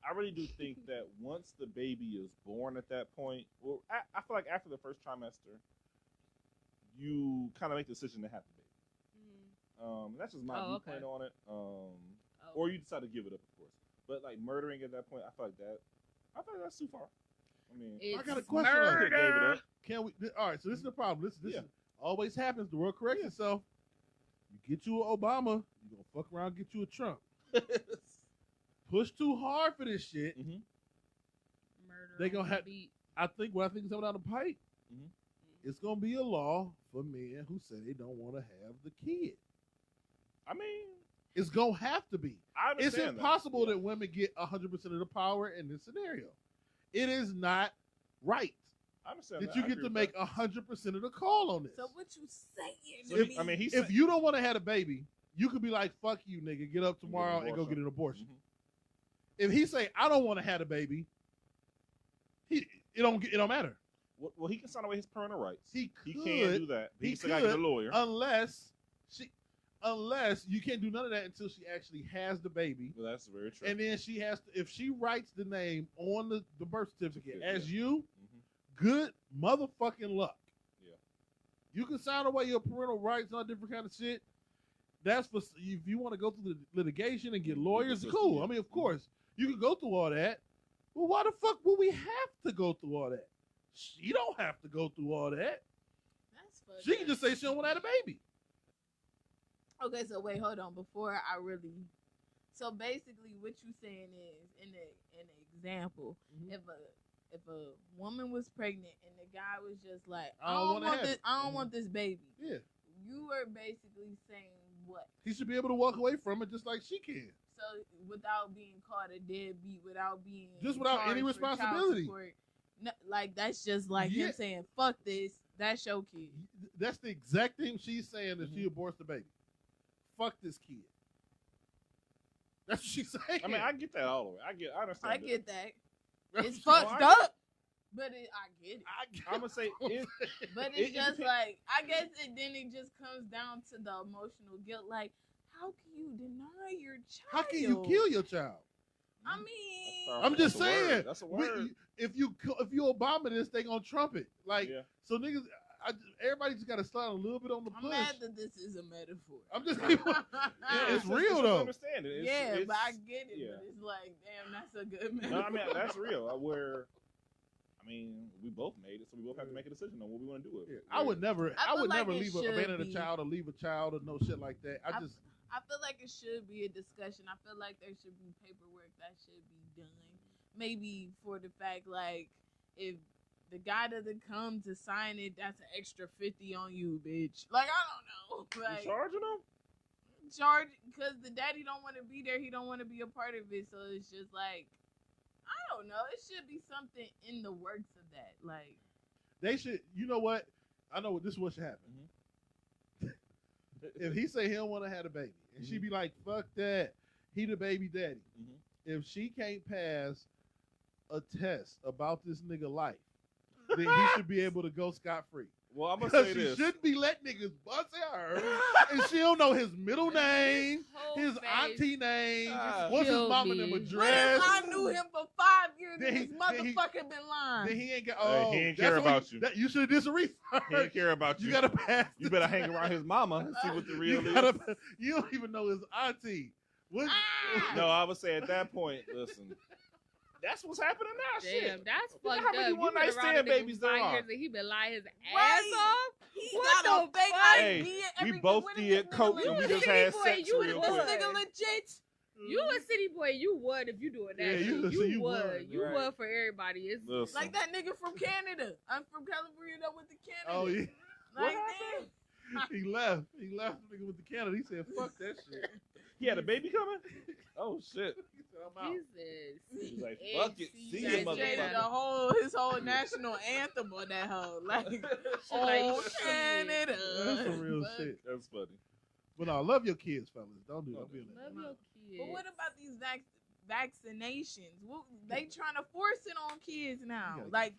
I really do think that once the baby is born at that point, well, I feel like after the first trimester, you kind of make the decision to have the baby. That's just my Oh, viewpoint okay. on it. Oh. Or you decide to give it up, of course. But like murdering at that point, I feel like that's too far. I mean, It's I got a question, though. I could've gave it murder. up. Can we? All right, so this is the problem. This Yeah. always happens. The world corrects itself. You get you an Obama, you gonna fuck around and get you a Trump. Push too hard for this shit. Mhm. Murder They gonna on the have- beat. I think what I think is coming down the pipe. Mhm. It's gonna be a law for men who say they don't want to have the kid. I mean, It's gonna have to be. I It's understand impossible that that women get 100% of the power in this scenario. It is not right I understand that that. you I get agree to with make that. 100% of the call on this. So what you saying? So to he- I mean, me? he's If you don't want to have a baby, you could be like, "Fuck you, nigga. Get up tomorrow and go abortion. get an abortion." Mhm. If he say, "I don't want to have a baby," it don't matter. Well, he can sign away his parental rights. He He could, can do that. But he he still got to get a could, lawyer. unless you can't do none of that until she actually has the baby, Well, that's very true. and then she has to. If she writes the name on the birth certificate Yeah. as you, Mhm. good motherfucking luck. Yeah. You can sign away your parental rights and all different kind of shit. That's for if you want to go through the litigation and get lawyers. system, Cool. yeah. I mean, of course, you can go through all that. Well, why the fuck would we have to go through all that? She don't have to go through all that. That's fucked She can up. just say she don't want to have a baby. Okay, so wait, hold on. Before I really, so basically, what you saying is, in the example, Mhm. if a woman was pregnant and the guy was just like, I I don't don't wanna want have this, it. I don't Mhm. want this baby. Yeah, You are basically saying what? he should be able to walk away from it just like she can. So without being called a deadbeat, without being Just without any charged for child responsibility. support, no, like that's just like Yeah. him saying, "Fuck this, that's your kid." That's the exact thing she's saying if Mhm. she aborts the baby. Fuck this kid. That's what she's saying. I mean, I get that all the way. I understand. I get that. That's It's what fucked I up, but I get it. I'm gonna say it, But It- it's it just depends. like then it just comes down to the emotional guilt. Like, how can you deny your child? How can you kill your child? I mean, I'm just That's a word. saying. That's a we- word. if you Obama this, they gonna trump it. Like Yeah. so, niggas. Everybody just gotta slide a little bit on the I'm push. mad that this is a metaphor. I'm just. Yeah, it's just- real just though. Understand it. Yeah, It's, but I get it. yeah. But it's like, damn, that's a good metaphor. No, I mean that's real. I mean, we both made it, so we both have to make a decision on what we want to do with it. I would never. I I would feel like never it leave a should abandon a be. child or leave a child or no shit like that. I just. I feel like it should be a discussion. I feel like there should be paperwork that should be done. Maybe for the fact, like, if the guy doesn't come to sign it, that's an extra 50 on you, bitch. Like, I don't know. You Like, charging them? charge, because the daddy don't want to be there. He don't want to be a part of it. So it's just like, I don't know. It should be something in the works of that. Like, They should. You know what? I know what this is what should happen. If he say he don't want to have a baby, and she be like, "Fuck that," he the baby daddy. Mhm. If she can't pass a test about this nigga life, then he should be able to go scot free. Well, I'm gonna Because say she this. shouldn't be letting niggas bust her, and she don't know his middle name, Whole his face. auntie name, Ah. what's his Kill mama me. name what if address. I knew him for 5 years Then and he- this then he- motherfucker been lying? Then he ain't got. Hey, Oh, he ain't that's care what about you. You should have did some research. He didn't care about you. You gotta pass. You better hang around his mama and see what the real You, is. gotta, you don't even know his auntie. What? Ah! No, I would say at that point, listen, that's what's happening now. Damn, Shit. that's Look at fucked how many up. You one-night been around stand a nigga babies for there 5 are. years and he been lying his ass Right. off. He What got a the fake fuck? Hey, ID. we everything. both What is did this coke nigga and we legit? just city had boy, sex you real was. This quick. nigga legit. You a city boy, you would if you doing that. Yeah, shit. you- You, so you would. would, You right. would for everybody. It's Listen. Like that nigga from Canada. I'm from California that went to Canada. Oh yeah. Like happened? damn. He left. He left the nigga with the Canada. He said, "Fuck that shit." He had a baby coming? Oh, shit. He said, "I'm out." Jesus. He's like, Hey, fuck it. see See you you, guys later. motherfucker. His whole national anthem on that hoe. Like, Shit oh shit. Canada. That's some real But- shit. That's funny. But no, love your kids, fellas. Don't do. Don't be Love like your kids. But what about these vaccinations? They trying to force it on kids now. You gotta Like,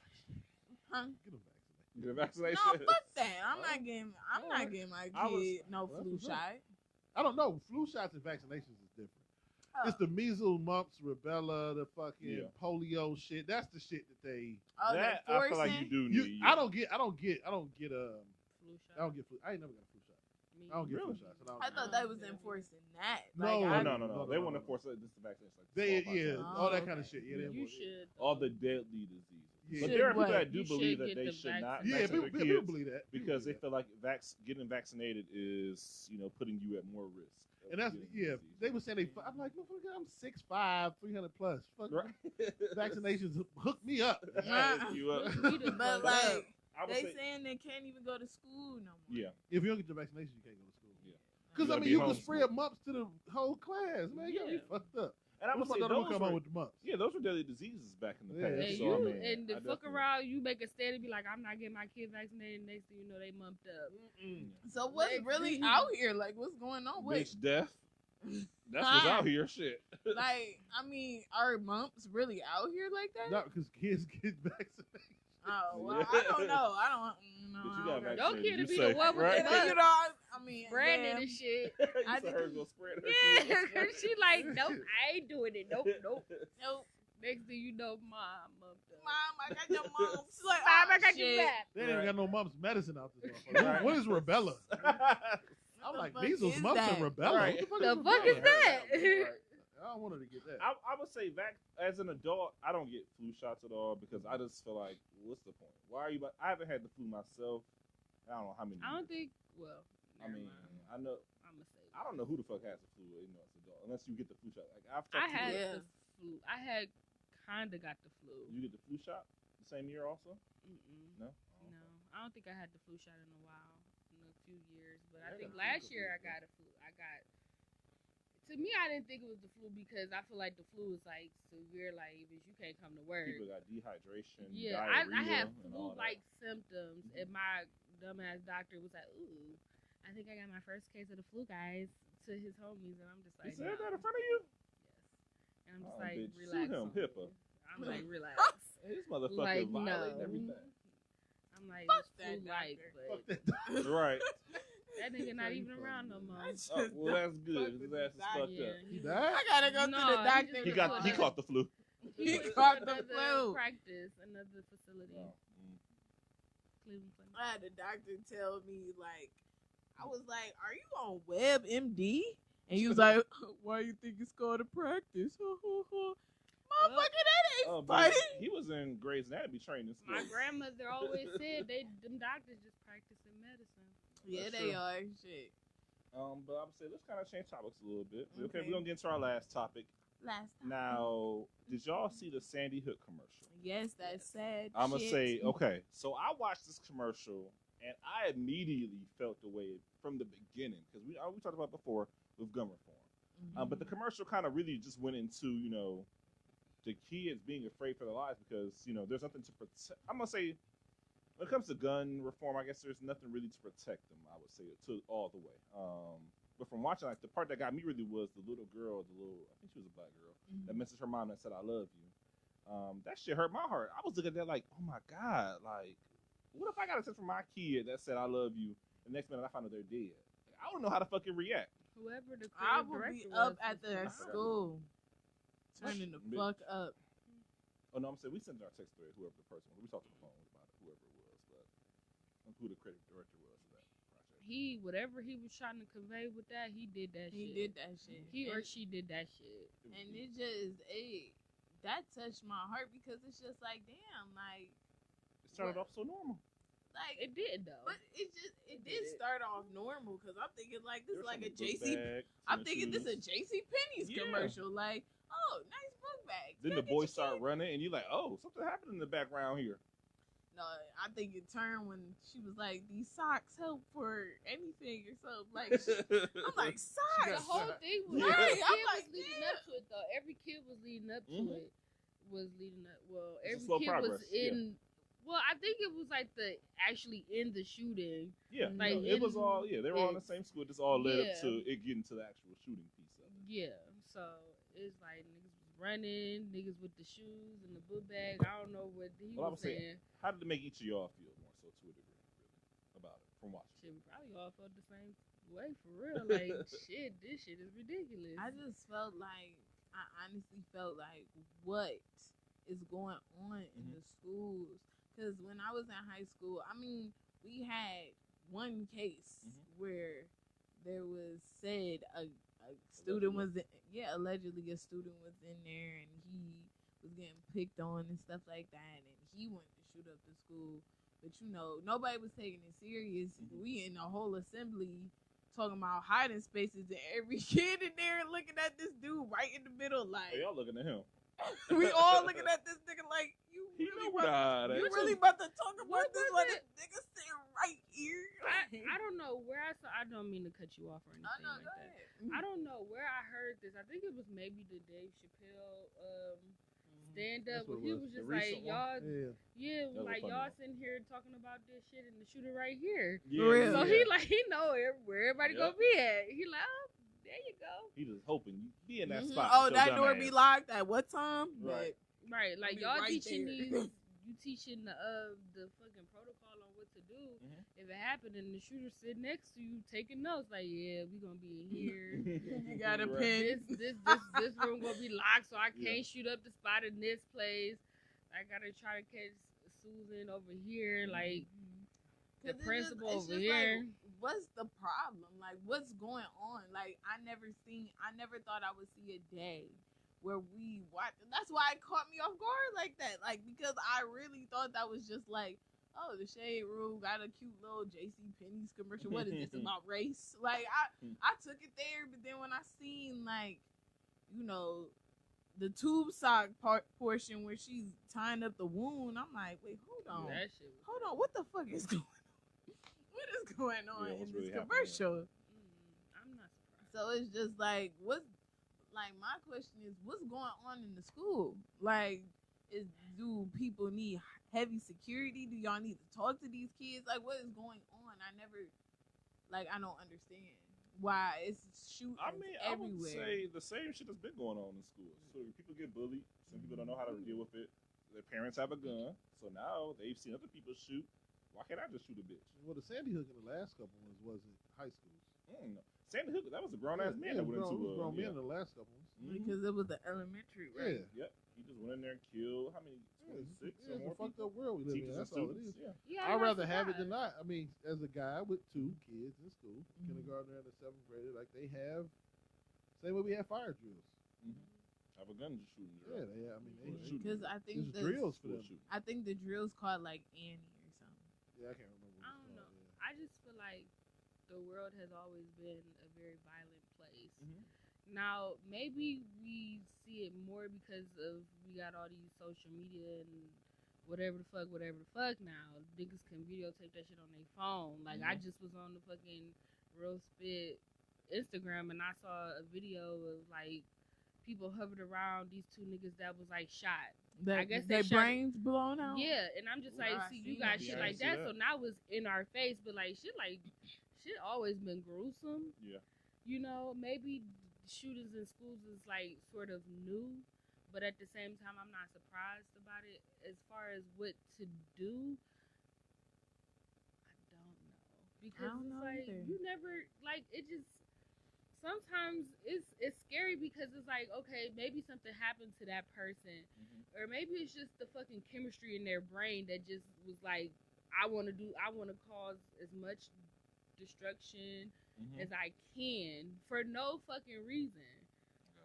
huh? Get them vaccinated. Get a vaccination? No, fuck that. I'm not getting my I was- kid no Well, flu that's what's up. shot. I don't know. Flu shots and vaccinations is different. Oh. It's the measles, mumps, rubella, the fucking Yeah. polio shit. That's the shit that they. Oh, That, they're I feel like you forcing? do need. I don't get. Flu shot. I don't get flu. I ain't never got a flu shot. Me I don't get Really? flu shots. And I thought they was enforcing that. No, Like, Oh, I- no. No, They no, want to no. force it. This is the vaccination. Like They, smallpox. yeah, Oh, all that kind of okay. shit. Yeah, they You enforce it. should. All the deadly diseases. Yeah. But Should there are people what? that do You believe should that get they the should not Yeah, vaccinate people, their people kids believe that because they yeah. feel like getting vaccinated is, putting you at more risk. of And that's getting the yeah. disease. They were saying I'm like, motherfucker, I'm 6'5", 300 plus. Fuck Right. vaccinations hook me up. Hook you up. But like, I would they say, saying they can't even go to school no more. yeah. If you don't get your vaccination, you can't go to school. Yeah. Because You I gotta mean, be you can homeschooled. spread mumps to the whole class. Man, you gotta be Yeah. fucked up. And I would What say the fuck don't those come were, out with the mumps? yeah, those were deadly diseases back in the Yeah. past. And so, you I mean, and the I fuck definitely- around, you make a stand and be like, I'm not getting my kid vaccinated. Next thing you know, they mumped up. So what's Next really thing- out here? Like, what's going on? Wait, Bitch, death. That's what's out here. Shit. like, I mean, are mumps really out here like that? Not because kids get vaccinated. Oh, well, I don't know. I don't know. Bitch, you I got don't Your know. kid You to be say, the one with right? the You mumps. know, I mean, Brandon damn. and shit. You I said did- her go spread her Yeah, kids. she like, nope, I ain't doing it. Nope. Nope. Next thing you know, mom mumped up. Mom, I got your mumps. She's like, Mom, I oh, got your shit. back. They ain't Right. got no mumps medicine out this motherfucker. Right. What is rubella? I'm the like, fuck measles, is mumps, that? and rubella. Right. What The the fuck is rubella? that? I I don't want her to get that. I would say as an adult, I don't get flu shots at all because I just feel like, what's the point? Why are you? I haven't had the flu myself. I don't know how many. I don't years. think. Well, I mean, I know. I'm gonna say. I don't know who the fuck has the flu, as an adult, unless you get the flu shot. Like I had Yeah. the flu. I had kinda got the flu. You get the flu shot the same year also? Mm-mm. No. No, I don't think I had the flu shot in a while, in a few years. But Yeah, I think the flu last could year be I got a flu. To me, I didn't think it was the flu because I feel like the flu is like severe, like if you can't come to work. People got dehydration. Yeah, diarrhea, I had and all flu-like that. symptoms, and my dumbass doctor was like, "Ooh, I think I got my first case of the flu, guys," to his homies, and I'm just He like, said "No." that in front of you? Yes, and I'm just Oh, like, bitch, sue "Relax." him, on me. HIPAA. I'm like, "Relax." Hey, this motherfucker Like, violating no. everything. I'm like, Fuck "It's that flu-like," doctor. Fuck but that. Right. that nigga not even around no more. Oh, well, that's good. His ass is fucked Yeah, up. He he died? I gotta go No, to the he doctor. just He was got. doing He that. caught the flu. He went to caught the another flu. practice, another facility, Oh, Cleveland Clinic. I had the doctor tell me, like, I was like, "Are you on WebMD?" And he was like, "Why you think it's called a practice?" Motherfucker, that ain't Oh, funny. but he was in Grey's Anatomy training school. My grandmother always said them doctors just practicing medicine. Yeah, That's they true. are. Shit. But I would say let's kind of change topics a little bit. Okay, Okay. we're gonna get into our last topic. Last time. Now, did y'all see the Sandy Hook commercial? Yes, that's sad. I'm gonna shit. say, okay. So I watched this commercial and I immediately felt the way from the beginning because we talked about before with gun reform. But the commercial kind of really just went into the kids being afraid for their lives because there's nothing to protect. I'm gonna say when it comes to gun reform, I guess there's nothing really to protect them. I would say to all the way. But from watching, like the part that got me really was the little girl, I think she was a black girl that messaged her mom and said, "I love you." That shit hurt my heart. I was looking at that like, oh my god, like what if I got a text from my kid that said, "I love you," and the next minute I found out they're dead? I don't know how to fucking react. Whoever the I creative will director be up was at their was fine. school, turning the Bitch. fuck up. Oh no, I'm saying we sent our text thread, whoever the person was. We talked on the phone about it, whoever it was, but who the creative director was for that project. Whatever he was trying to convey with that, he did that He shit. did that shit. He or And- she did that shit. And it just, that touched my heart because it's just like, damn, like, It started off so normal. like, It did though. but it did start off normal because I'm thinking like this There is was like a some book JC. bags, I'm some thinking this is a shoes. JC Penney's Yeah. commercial. Like, oh, nice book bag. Then the boys start running, and you're like, "Oh, something happened in the background here." No, I think it turned when she was like, "These socks help for anything or something." Like, I'm like, the socks. whole thing was Yeah. every Right, kid I'm was like, leading damn. up to it though. Every kid was leading up to Mhm. it. Was leading up. Well, It's a every slow kid progress, was in. Well, I think it was like the actually in the shooting. Yeah, Like, it was in all. Yeah, they were all in the it- same school. Just all led up Yeah. to it getting to the actual shooting piece of it. Yeah, so it's like niggas was running, niggas with the shoes and the book bag. I don't know what he Well, I was would say- saying. How did it make each of y'all feel more so to a degree, really, about it from watching? Shit, we probably all felt the same way for real. Like, shit, this shit is ridiculous. I just felt like I honestly felt like what is going on in the schools. Because when I was in high school, I mean, we had one case where there was said a student was allegedly a student was in there and he was getting picked on and stuff like that, and he wanted to shoot up the school. But nobody was taking it serious. We in the whole assembly talking about hiding spaces, and every kid in there looking at this dude right in the middle, like Hey, y'all looking at him? we all looking at this nigga like He knew what I you had. really about to talk about What this was while it? this nigga sitting right here. I don't know where I saw. I don't mean to cut you off or anything no, like go that. ahead. I don't know where I heard this. I think it was maybe the Dave Chappelle stand up That's what where it he was. was just The like, recent one? y'all, Yeah. That was a like funny y'all one. sitting here talking about this shit and the shooter right here. Yeah, real. So yeah. he know where everybody Yep. gonna be at. He like, oh, there you go. He just hoping you be in that Mhm. spot. Oh, with your that dumb door ass. be locked at what time? Right. Right, like be y'all right teaching there. these, you teaching the fucking protocol on what to do. Mhm. If it happened and the shooter sit next to you taking notes, like, yeah, we gonna be in here. You got a Right. pen. this room gonna be locked, so I can't Yeah. shoot up the spot in this place. I gotta try to catch Susan over here, like the Cause principal it's over just here. Like, what's the problem? Like, what's going on? Like, I never thought I would see a day where we watch. That's why it caught me off guard like that. Like, because I really thought that was just like, oh, the Shade Room got a cute little J.C. Penney's commercial. What is this about race? Like, I took it there, but then when I seen, like, you know, the tube sock portion where she's tying up the wound, I'm like, wait, hold on. That shit was Hold on, what the fuck is going on? What is going on in this really commercial? I'm not surprised. So it's just like, my question is, what's going on in the school? Like, do people need heavy security? Do y'all need to talk to these kids? Like, what is going on? I don't understand why it's shooting everywhere. I would say the same shit that's been going on in schools. So people get bullied. Some people don't know how to deal with it. Their parents have a gun, so now they've seen other people shoot. Why can't I just shoot a bitch? Well, the Sandy Hook in the last couple ones wasn't high schools. No. Sandy Hook, that was a grown ass man that went into a grown men in the last couple ones. Because it was the elementary, right? Yeah. Yep. He just went in there and killed how many? 26 It's or a more fucked people? up world we live in. Teachers and That's all it students. is. Yeah. I'd rather have it than not. I mean, as a guy with 2 kids in school, kindergartner and a 7th grader, like they have, same way we have fire drills. Have a gun just shooting. Yeah, they have. I mean, they Because I think there's drills for them. I think the drill's called like Annie or something. Yeah, I can't remember. I don't know. I just feel like the world has always been a very violent place. Now, maybe we see it more because of we got all these social media and whatever the fuck now. Niggas can videotape that shit on their phone. Like, I just was on the fucking Real Spit Instagram and I saw a video of, like, people hovered around these 2 niggas that was, like, shot. I guess their shot brains blown out. Yeah, and I'm just like, see, you got shit like that, so now it's in our face, but, like, shit always been gruesome. Yeah. You know, maybe shootings in schools is like sort of new, but at the same time, I'm not surprised about it. As far as what to do, I don't know, because it's like either. you never like it. Just sometimes it's scary because it's like, okay, maybe something happened to that person, or maybe it's just the fucking chemistry in their brain that just was like, I want to cause as much destruction as I can for no fucking reason.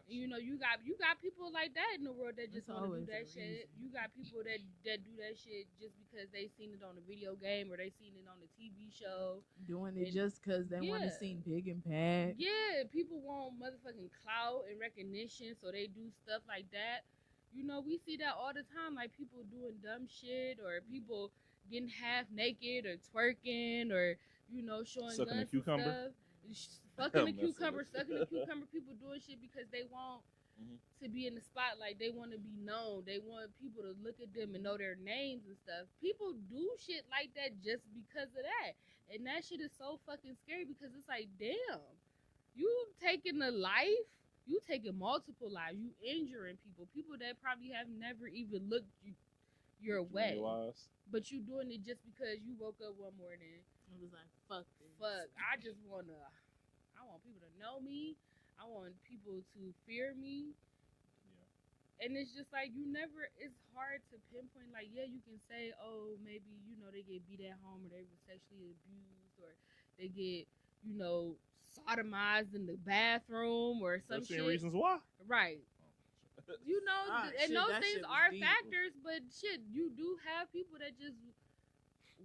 You know, you got people like that in the world that just want to do that shit. You got people that do that shit just because they seen it on a video game or they seen it on a TV show. Doing it just because they want to seem big and bad. Yeah, people want motherfucking clout and recognition, so they do stuff like that. You know, we see that all the time, like people doing dumb shit or people getting half naked or twerking or, you know, showing Sucking guns a cucumber. and stuff. Fucking a cucumber, sucking a cucumber. People doing shit because they want to be in the spotlight. They want to be known. They want people to look at them and know their names and stuff. People do shit like that just because of that. And that shit is so fucking scary because it's like, damn, you taking a life, you taking multiple lives, you injuring people that probably have never even looked your way. But you doing it just because you woke up one morning. It was like, fuck this. I want people to know me. I want people to fear me. Yeah. And it's just like it's hard to pinpoint. Like, yeah, you can say, oh, maybe, you know, they get beat at home or they were sexually abused or they get, you know, sodomized in the bathroom or some shit. Reasons why. Right. You know, and those things are deep. factors, but shit, you do have people that just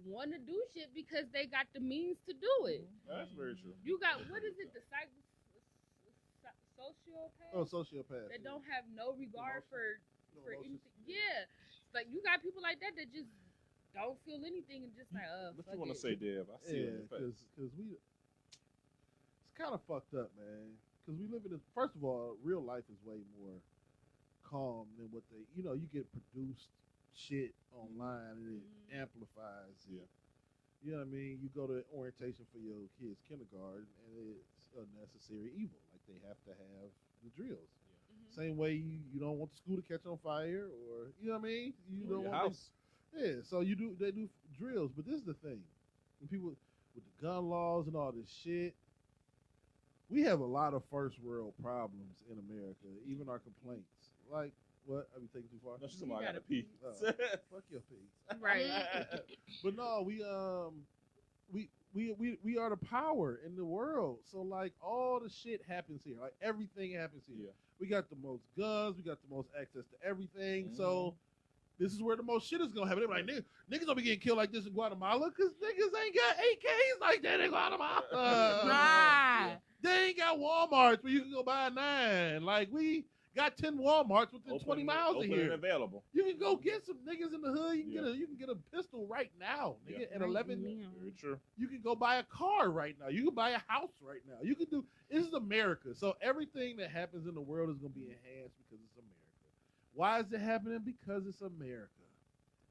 want to do shit because they got the means to do it. That's very true. You got, what is it, the sociopath? Oh, sociopath. That don't have no regard for emotions. anything. Yeah. It's like, you got people like that just don't feel anything and just like, what you want to say, Dev? I see it. Because it's kind of fucked up, man. Because we live in this, first of all, real life is way more calm than what you get produced shit online and it amplifies it. Yeah. You know what I mean? You go to orientation for your kids' kindergarten and it's a necessary evil. Like they have to have the drills. Yeah. Same way you don't want the school to catch on fire or, you know what I mean? You don't want house. So they do drills. But this is the thing. When people with the gun laws and all this shit, we have a lot of first world problems in America, even our complaints. Like, what? Are we taking too far? No, she's somebody got to pee. Fuck your pee. Right. But no, we we are the power in the world. So like all the shit happens here. Like everything happens here. Yeah. We got the most guns. We got the most access to everything. So this is where the most shit is gonna happen. They're like, niggas don't be getting killed like this in Guatemala because niggas ain't got AKs like that in Guatemala. Right. They ain't got Walmarts where you can go buy a 9. Like we got 10 Walmarts within 20 miles of open here. and available. You can go get some niggas in the hood. You can get a pistol right now, nigga. Yeah. At 11, Very true. you can go buy a car right now. You can buy a house right now. You can do. This is America, so everything that happens in the world is gonna be enhanced because it's America. Why is it happening? Because it's America,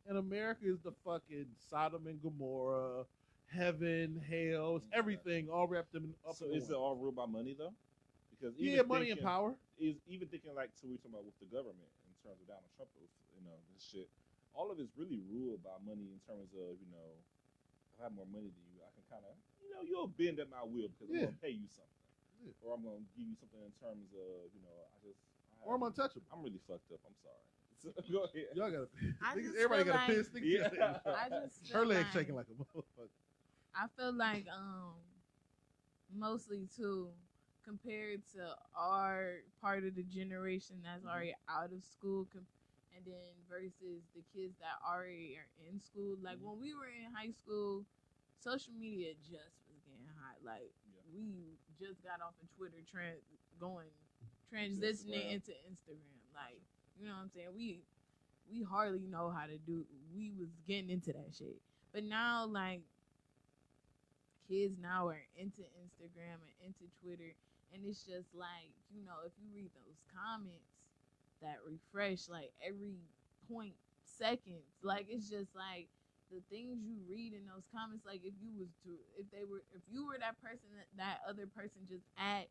and America is the fucking Sodom and Gomorrah, heaven, hell. It's everything all wrapped in. So is it all ruled by money though? Because money and power. Is even thinking like to we talking about with the government in terms of Donald Trump, this shit. All of it's really ruled by money in terms of if I have more money than you, I can kind of you'll bend at my will because I'm gonna pay you something, or I'm gonna give you something in terms of Or I'm untouchable. I'm really fucked up. I'm sorry. Go ahead. Y'all gotta. I Niggas, just everybody feel got a like- piss. Yeah. I just feel Her legs like, shaking like a motherfucker. I feel like mostly too compared to our part of the generation that's already out of school and then versus the kids that already are in school. Like when we were in high school, social media just was getting hot. Like we just got off of Twitter transitioning into Instagram. Like, you know what I'm saying? We hardly know how to do. We was getting into that shit. But now like kids now are into Instagram and into Twitter, and it's just like, if you read those comments that refresh like every 0.2 seconds, like it's just like the things you read in those comments, like if you were that person that other person just that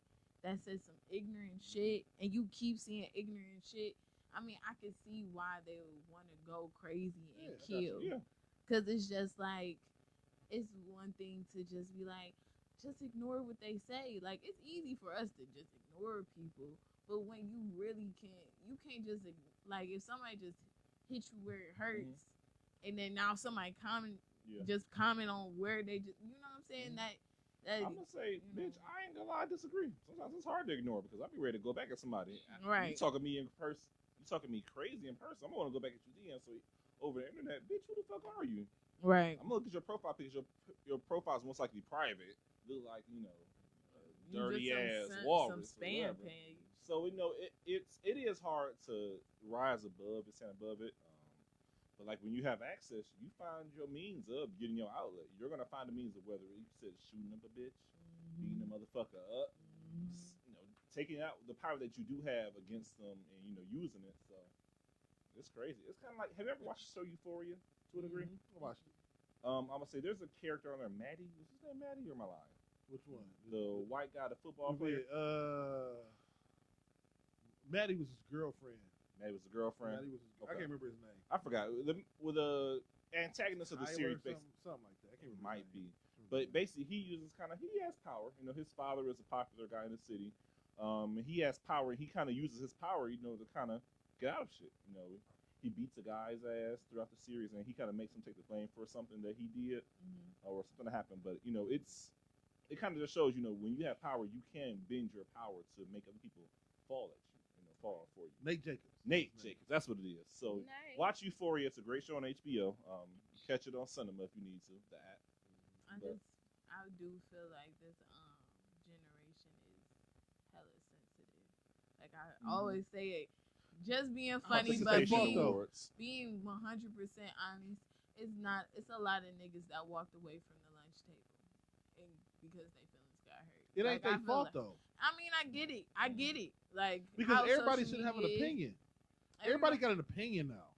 says some ignorant shit and you keep seeing ignorant shit, I mean, I could see why they would want to go crazy and kill. Because it's just like, it's one thing to just be like, just ignore what they say. Like, it's easy for us to just ignore people. But when you really you can't just, like, if somebody just hit you where it hurts, and then now somebody just comment on where they just, you know what I'm saying? That I'm gonna say, bitch, I ain't gonna lie, I disagree. Sometimes it's hard to ignore because I'll be ready to go back at somebody. Right. You talking me in person, you talking me crazy in person. I'm gonna go back at you DM. So over the internet, bitch, who the fuck are you? Right. I'm gonna look at your profile picture. Your profile is most likely private. Look like dirty ass walrus. Some spam page. So it is hard to rise above and stand above it. But like when you have access, you find your means of getting your outlet. You're gonna find the means of whether you said shooting up a bitch, beating the motherfucker up, taking out the power that you do have against them, and using it. So it's crazy. It's kind of like, have you ever watched the show Euphoria to a degree? I watched it. I'm gonna say there's a character on there, Maddie. Is his name Maddie or am I lying? Which one? The white guy, the football player. Maddie was his girlfriend. Maddie was the girlfriend. I can't remember his name. I forgot. With the antagonist of the series, something like that. I can't remember. Might be. But basically, he has power. His father is a popular guy in the city. He has power. He kind of uses his power, to kind of get out of shit. He beats a guy's ass throughout the series, and he kind of makes him take the blame for something that he did or something that happened. But it kind of just shows, when you have power, you can bend your power to make other people fall at you, fall for you. Nate Jacobs, that's what it is. So watch Euphoria. It's a great show on HBO. Catch it on cinema if you need to. I do feel like this generation is hella sensitive. Like I always say it. Just being funny, but being 100% honest, it's a lot of niggas that walked away from the lunch table and because their feelings got hurt. It ain't their fault though. I mean, I get it. Like, because everybody should have an opinion. Everybody got an opinion now.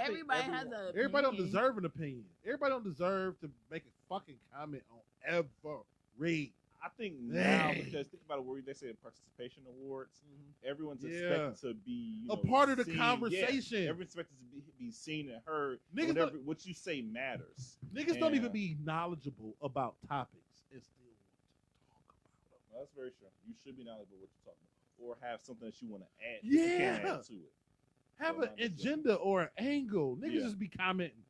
Everybody has an opinion. Everybody don't deserve an opinion. Everybody don't deserve to make a fucking comment on every. I think now, because think about it, where they say participation awards, everyone's expected to be a part of the conversation. Everyone's expected to be seen and heard. What you say matters. Niggas don't even be knowledgeable about topics and still want to talk about them. Well, that's very true. You should be knowledgeable what you're talking about, or have something that you want to add. You can add to it. Have an agenda or an angle. Niggas just be commenting.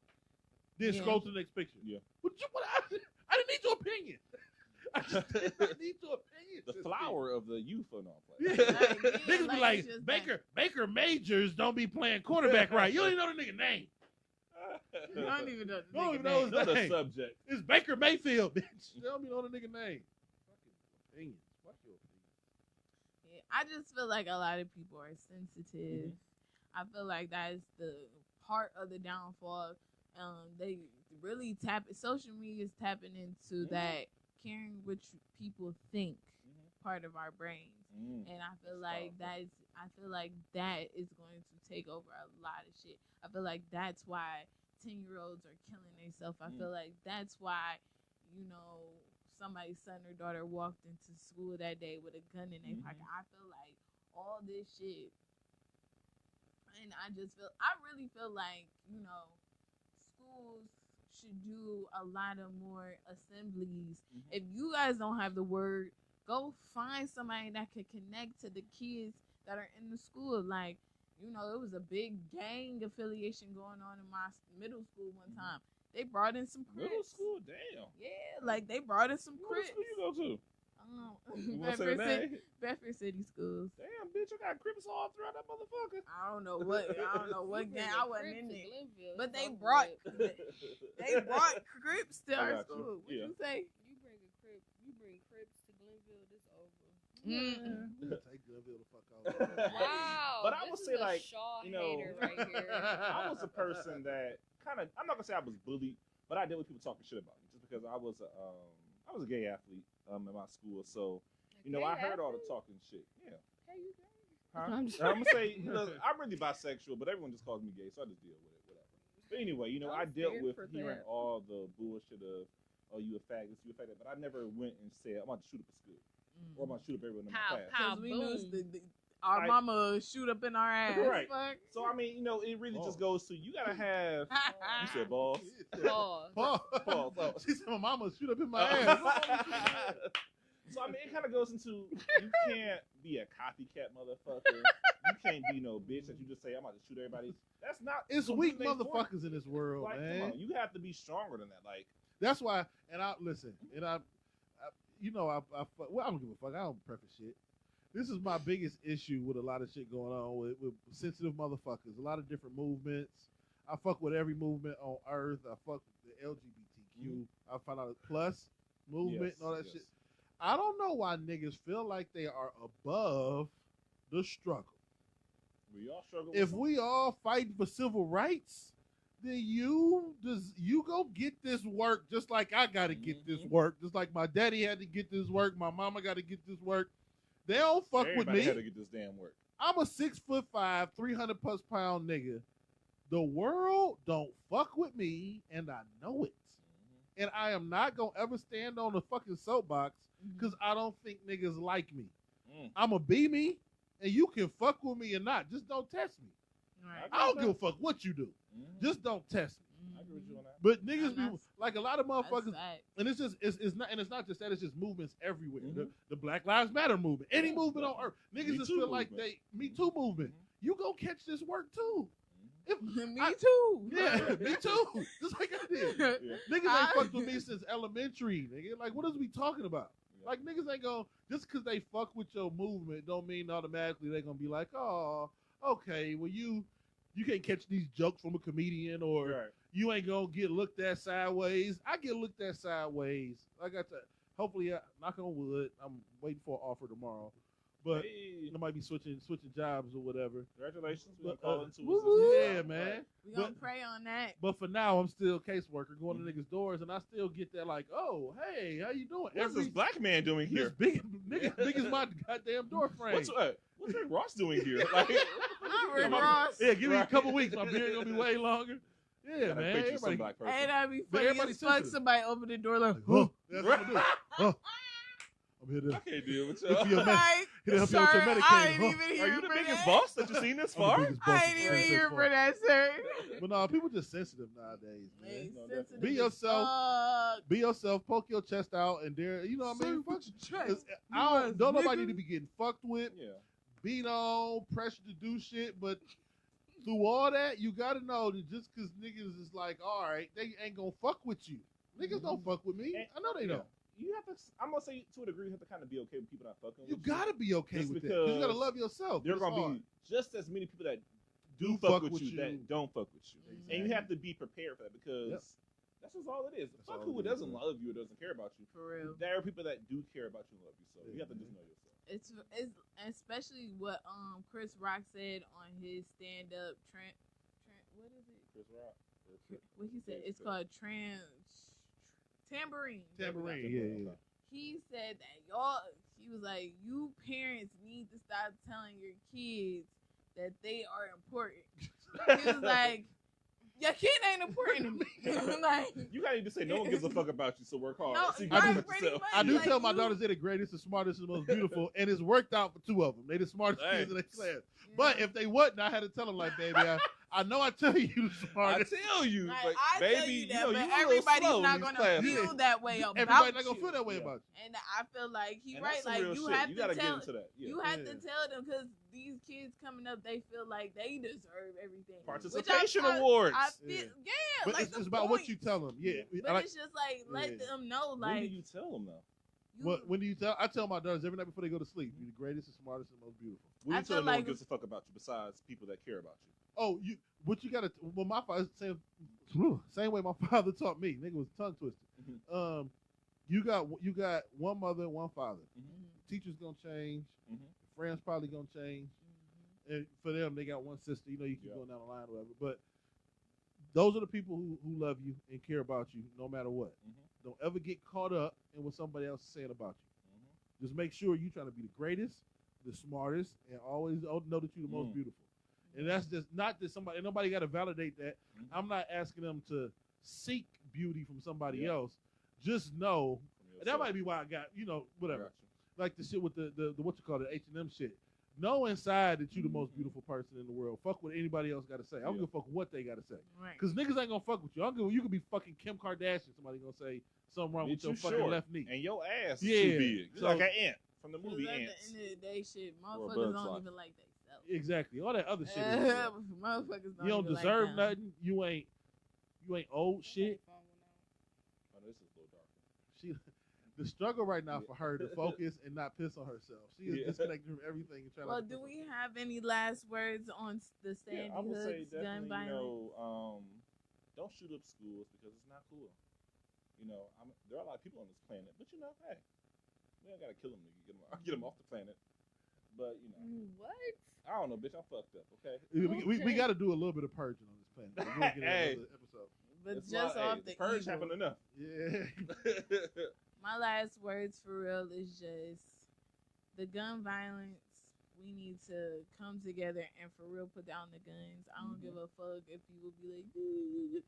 Then scroll to the next picture. Yeah. I didn't need your opinion. I just did not need your opinion. The flower of the youth and all Yeah. that. Niggas be like, Baker Majors don't be playing quarterback right. You don't even know the nigga name. You don't even know the Don't nigga even know his name. Know the name. subject. It's Baker Mayfield, bitch. You don't even know the nigga name. Fucking opinions. Fuck your opinion. Yeah, I just feel like a lot of people are sensitive. I feel like that is the part of the downfall. They really social media is tapping into that caring what people think part of our brains. And I feel like that is going to take over a lot of shit. I feel like that's why 10-year-olds are killing themselves. I feel like that's why, somebody's son or daughter walked into school that day with a gun in their pocket. I feel like all this shit. And I really feel like, schools should do a lot of more assemblies. If you guys don't have the word, go find somebody that can connect to the kids that are in the school. Like, it was a big gang affiliation going on in my middle school one time. They brought in some Crips. Middle school, damn. Yeah, like they brought in some What Crips. school you go to? You wanna say the name? Bedford City Schools. Damn, bitch, I got Crips all throughout that motherfucker. I don't know what gang. I wasn't in there. Glenville, But they fuck brought with. they brought Crips to I our got you. school. What Yeah. you say? You bring Crips to Glenville, this over. Take Glenville the fuck out. Wow. But I this would is say, a like, Shaw you know, hater right here. I was a person that kind of, I'm not gonna say I was bullied, but I dealt with people talking shit about me just because I was a gay athlete in my school. So, I heard all the talking shit. Yeah. Hey, you gay? Huh? I'm I'm gonna say, I'm really bisexual, but everyone just calls me gay, so I just deal with it, whatever. But anyway, I dealt stand with for hearing that. all the bullshit of, oh, you a faggot, but I never went and said, I'm about to shoot up a school, or I'm about to shoot up everyone in my Pow, class. pow. Because we knew boom. our Like- mama shoot up in our ass. Right. Fuck. So, I mean, it really just goes to, you gotta have, you said balls. Pause. Paul. Paul. She said my mama shoot up in my ass. So, I mean, it kind of goes into, you can't be a copycat motherfucker. You can't be no bitch that you just say, I'm about to shoot everybody. That's not. It's don't weak do things for you. motherfuckers in this world, Like, man. come on, you have to be stronger than that. Like, That's why, and I listen, and I don't give a fuck. I don't preface shit. This is my biggest issue with a lot of shit going on with sensitive motherfuckers. A lot of different movements. I fuck with every movement on earth. I fuck with the LGBTQ. I find out the plus movement and all that shit. I don't know why niggas feel like they are above the struggle. We all struggle. If we all fighting for civil rights, then you go get this work just like I got to get this work. Just like my daddy had to get this work. My mama got to get this work. They don't fuck Everybody with me. had to get this damn work. I'm a 6'5", 300+ pound nigga. The world don't fuck with me, and I know it. And I am not gonna ever stand on the fucking soapbox because I don't think niggas like me. I'ma be me, and you can fuck with me or not. Just don't test me. Right. I don't give a fuck what you do. Just don't test me. I agree with you on that. But niggas And be like a lot of That's motherfuckers, facts. and it's not just that. It's just movements everywhere. The Black Lives Matter movement, any movement on earth, niggas Me just Too feel like movement. Me Too movement. You go catch this work too. Me too. Yeah, me too. Just like I did. Yeah. Niggas ain't fucked with me since elementary, nigga. Like, what is we talking about? Yeah. Like, niggas ain't gonna, just because they fuck with your movement don't mean automatically they gonna be like, oh, okay, well, you can't catch these jokes from a comedian, or Right. you ain't gonna get looked at sideways. I get looked at sideways. I got to, hopefully, knock on wood, I'm waiting for an offer tomorrow. But Hey, I might be switching jobs or whatever. congratulations. We're But, calling to woo-woo. Yeah, man. We gonna But- pray on that. But for now, I'm still a caseworker going to niggas' doors, and I still get that like, oh, hey, how you doing? What's this black man doing this here? big nigga, big as my goddamn door frame. What's Rick Ross doing here? Like, Not Rick Come on. Ross. Yeah, give me a Right. couple weeks. My beard gonna be way longer. Yeah, gotta man. picture some Everybody, black person. Hey, that'd be But funny everybody's as fuck. sensitive. Somebody open the door like, like, oh, that's what I'm gonna do. Oh, I'm here to I can't deal with look for y'all. your like, here to help you out with your sir, Medicaid. I ain't Huh? even Are here you the for biggest that. boss that you've seen this I'm the far? biggest boss I that's ain't even ever here so for far. that, sir. But no, people just sensitive nowadays, man. Hey, No, sensitive Be as yourself. fuck. Be yourself. Poke your chest out, and there, you know what I mean. Sir, Fuck, put your chest. 'cause don't nobody nigga. need to be getting fucked with, Yeah. beat on, pressured to do shit. But through all that, you gotta know that just because niggas is like, all right, they ain't gonna fuck with you. Niggas don't fuck with me. And- I know they don't. You have to. I'm gonna say to a degree, you have to kind of be okay with people not fucking You with gotta be okay Just with that. 'Cause you gotta because love yourself. There are It's gonna hard. be just as many people that do Do fuck fuck with with you you. that don't fuck with you, Exactly. and you have to be prepared for that because Yep. that's just all it is. That's Fuck all who it is, doesn't man. love you or doesn't care about you. For real. There are people that do care about you and love you, so Yeah, you have to man. just know yourself. It's especially what Chris Rock said on his stand up what is it? Chris Rock. What he said? It's called tambourine. Tambourine, yeah. He said that he was like, you parents need to stop telling your kids that they are important. He was like, your kid ain't important to me. Like, You gotta even say no one gives a fuck about you, so work hard. No, So you right, can do it pretty yourself. much. I do Like, tell my you- daughters they're the greatest, the smartest, and the most beautiful, and it's worked out for two of them. They the smartest Hey. kids in their class. you But know? if they wasn't, I had to tell them like, baby, I know I tell you the I smartest. tell you, Like, but I baby, tell you that, know, but you a little everybody's slow in not these gonna classes. feel that way about Everybody's not you. gonna feel that way about you. And I feel like he And right. that's some Like real you shit. have You to gotta tell. get into that. Yeah. You have Yeah. to tell them because these kids coming up, they feel like they deserve everything. Participation Which awards. I feel, yeah, But like it's the just about what points. you tell them. Yeah. But I like, it's just like let Yeah. them know, When do like you tell them though? when do you tell? I tell my daughters every night before they go to sleep, you're the greatest, the smartest, and most beautiful. When I do you tell feel them no one like- gives a fuck about you besides people that care about you? Oh, what you gotta? Well, my father same way my father taught me. Nigga was tongue twisted. Mhm. You got one mother, one father. Mhm. Teachers gonna change. Mhm. Friends probably gonna change. And for them, they got one sister. You know, you keep Yeah. going down the line or whatever. But those are the people who love you and care about you no matter what. Mhm. Don't ever get caught up in what somebody else is saying about you. Mhm. Just make sure you're trying to be the greatest, the smartest, and always know that you're the most Mm. beautiful. And that's just not that somebody. Nobody got to validate that. Mhm. I'm not asking them to seek beauty from somebody Yeah. else. Just know From and that yourself. might be why I got I whatever. got you. Like the shit with the what you call it, H&M shit. Know inside that you the most Mhm. beautiful person in the world. Fuck what anybody else got to say. I don't Yeah. give a fuck what they got to say. Right. Cause niggas ain't gonna fuck with you. I don't give. You could be fucking Kim Kardashian. Somebody gonna say something wrong with Bitch, your you fucking short, left knee. and your ass Yeah, is too big. You're so- like an ant from the 'Cause movie at Ants. the end of the day, shit, Or motherfuckers Bug's don't Life. even like themselves. Exactly. All that other shit. Is, Motherfuckers don't you don't even deserve like them. nothing. You ain't old shit. Oh, this is a little darker. She, the struggle right now Yeah. for her to focus and not piss on herself. She is Yeah. disconnected from everything and trying Well, not to do piss on we herself. have any last words on the Sandy Yeah, I would say Hook's gun definitely, violence? don't shoot up schools because it's not cool. There are a lot of people on this planet, but hey, we don't gotta kill them to get them off the planet. But What? I don't know, bitch. I'm fucked up. Okay. We Okay. got to do a little bit of purging on this planet. We'll get Hey. another episode. But It's just not- off hey, the purge evil. happened enough. Yeah. My last words for real is just the gun violence. We need to come together and for real put down the guns. I don't Mhm. give a fuck if people be like, "Ooh."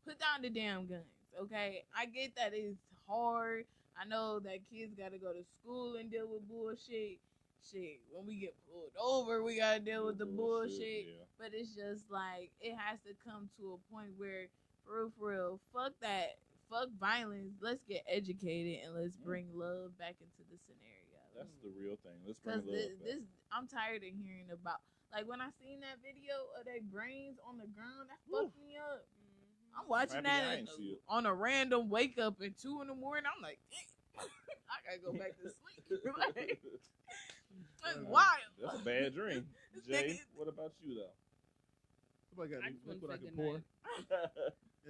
Put down the damn guns, okay? I get that it's hard. I know that kids got to go to school and deal with bullshit. Shit, when we get pulled over, we got to deal with the bullshit. Yeah. But it's just like it has to come to a point where, for real, fuck that, fuck violence. Let's get educated and let's bring love back into the scenario. That's the real thing. Let's bring Cause love back. this, I'm tired of hearing about. Like when I seen that video of their brains on the ground, that fucked me up. I'm watching Happy I that ain't see it. on a random wake up at 2 a.m. I'm like, damn, I gotta go back to sleep. Like, that's wild. That's a bad dream. This Jay, nigga- what about you though? Somebody got I any just wanna liquid I say can good pour night.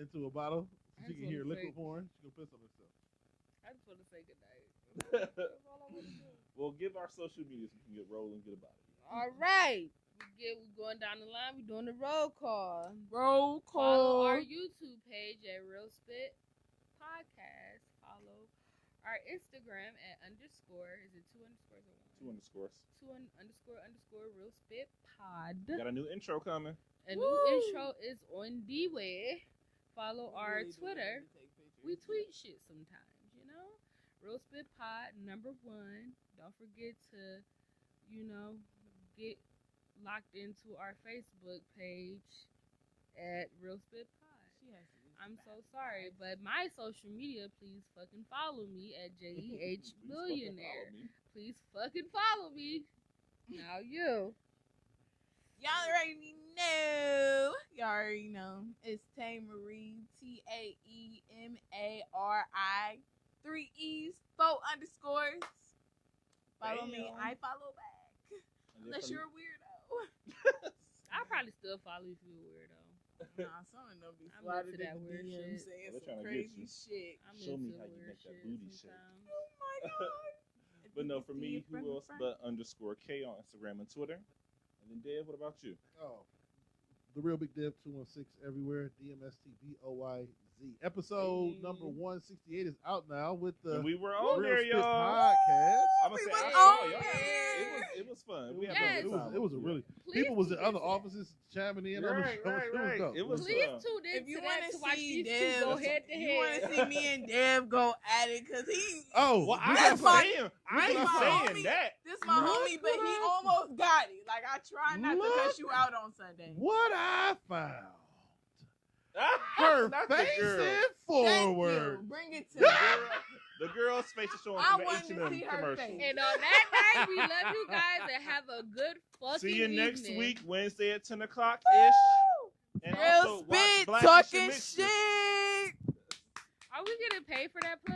into a bottle I so she just can hear wanna say- liquid pouring. She can piss on herself. I just want to say goodnight. That's all I want to do. Well, give our social media so we can get rolling and get about it. All right. We're going down the line. We're doing the roll call. Roll Follow call. our YouTube page at Real Spit Podcast. Follow our Instagram at underscore. Is it 2 underscores or 1? 2 underscores. 2 underscore Real Spit Pod. Got a new intro coming. A Woo! new intro is on the way. Follow our Twitter. We tweet shit sometimes, Real Spit Pod #1. Don't forget to, get locked into our Facebook page at Real Spit Pod. I'm so sorry, but my social media, please fucking follow me at JEH Please fucking Billionaire. follow me. Please fucking follow me. Now you. Y'all already know. Y'all already know. It's Tay Marie TAEMARI 3 E's 4 underscores. Follow me. Damn. I follow back. Unless you're a weirdo. I'll probably still follow you if you're a weirdo. Nah, some of them be I'm sliding into that in the weird DMs shit. saying They're some trying to get crazy you. shit. I'm Show me into how you weird make that shit booty shake. sometimes. Oh my god. But no, for me, who else but underscore K on Instagram and Twitter. And then Dev, what about you? Oh, the real big Dev 216 everywhere. DMSTBOYZ. Episode number 168 is out now with the And we were on Real there, Spit y'all. podcast. I'm gonna say, We I were saw on y'all. there. It was fun. We It had a Yes. good time. was a really Please people was in tune other into offices chiming in on the Right, show. right, It was right. dope. It was Please fun. tune in If you to want that to to watch see these two Dev, go head to you want to head. see me and Dev go at it because he. Oh, Well, I That's ain't my- saying, I that's ain't my saying homie. that. This my Look homie, but he what I- almost got it. Like I try not to Look. cuss you out on Sunday. what I found. Her Not the face girl. and Thank forward. you. Bring it to The me. girl, the girl's face is showing I from wanted the to H&M see her commercial. face. And on that night, we love you guys and have a good fucking See you next evening. week, Wednesday at 10 o'clock ish. And Real also watch spit Black talking Mixes. shit. Are we getting paid for that plug?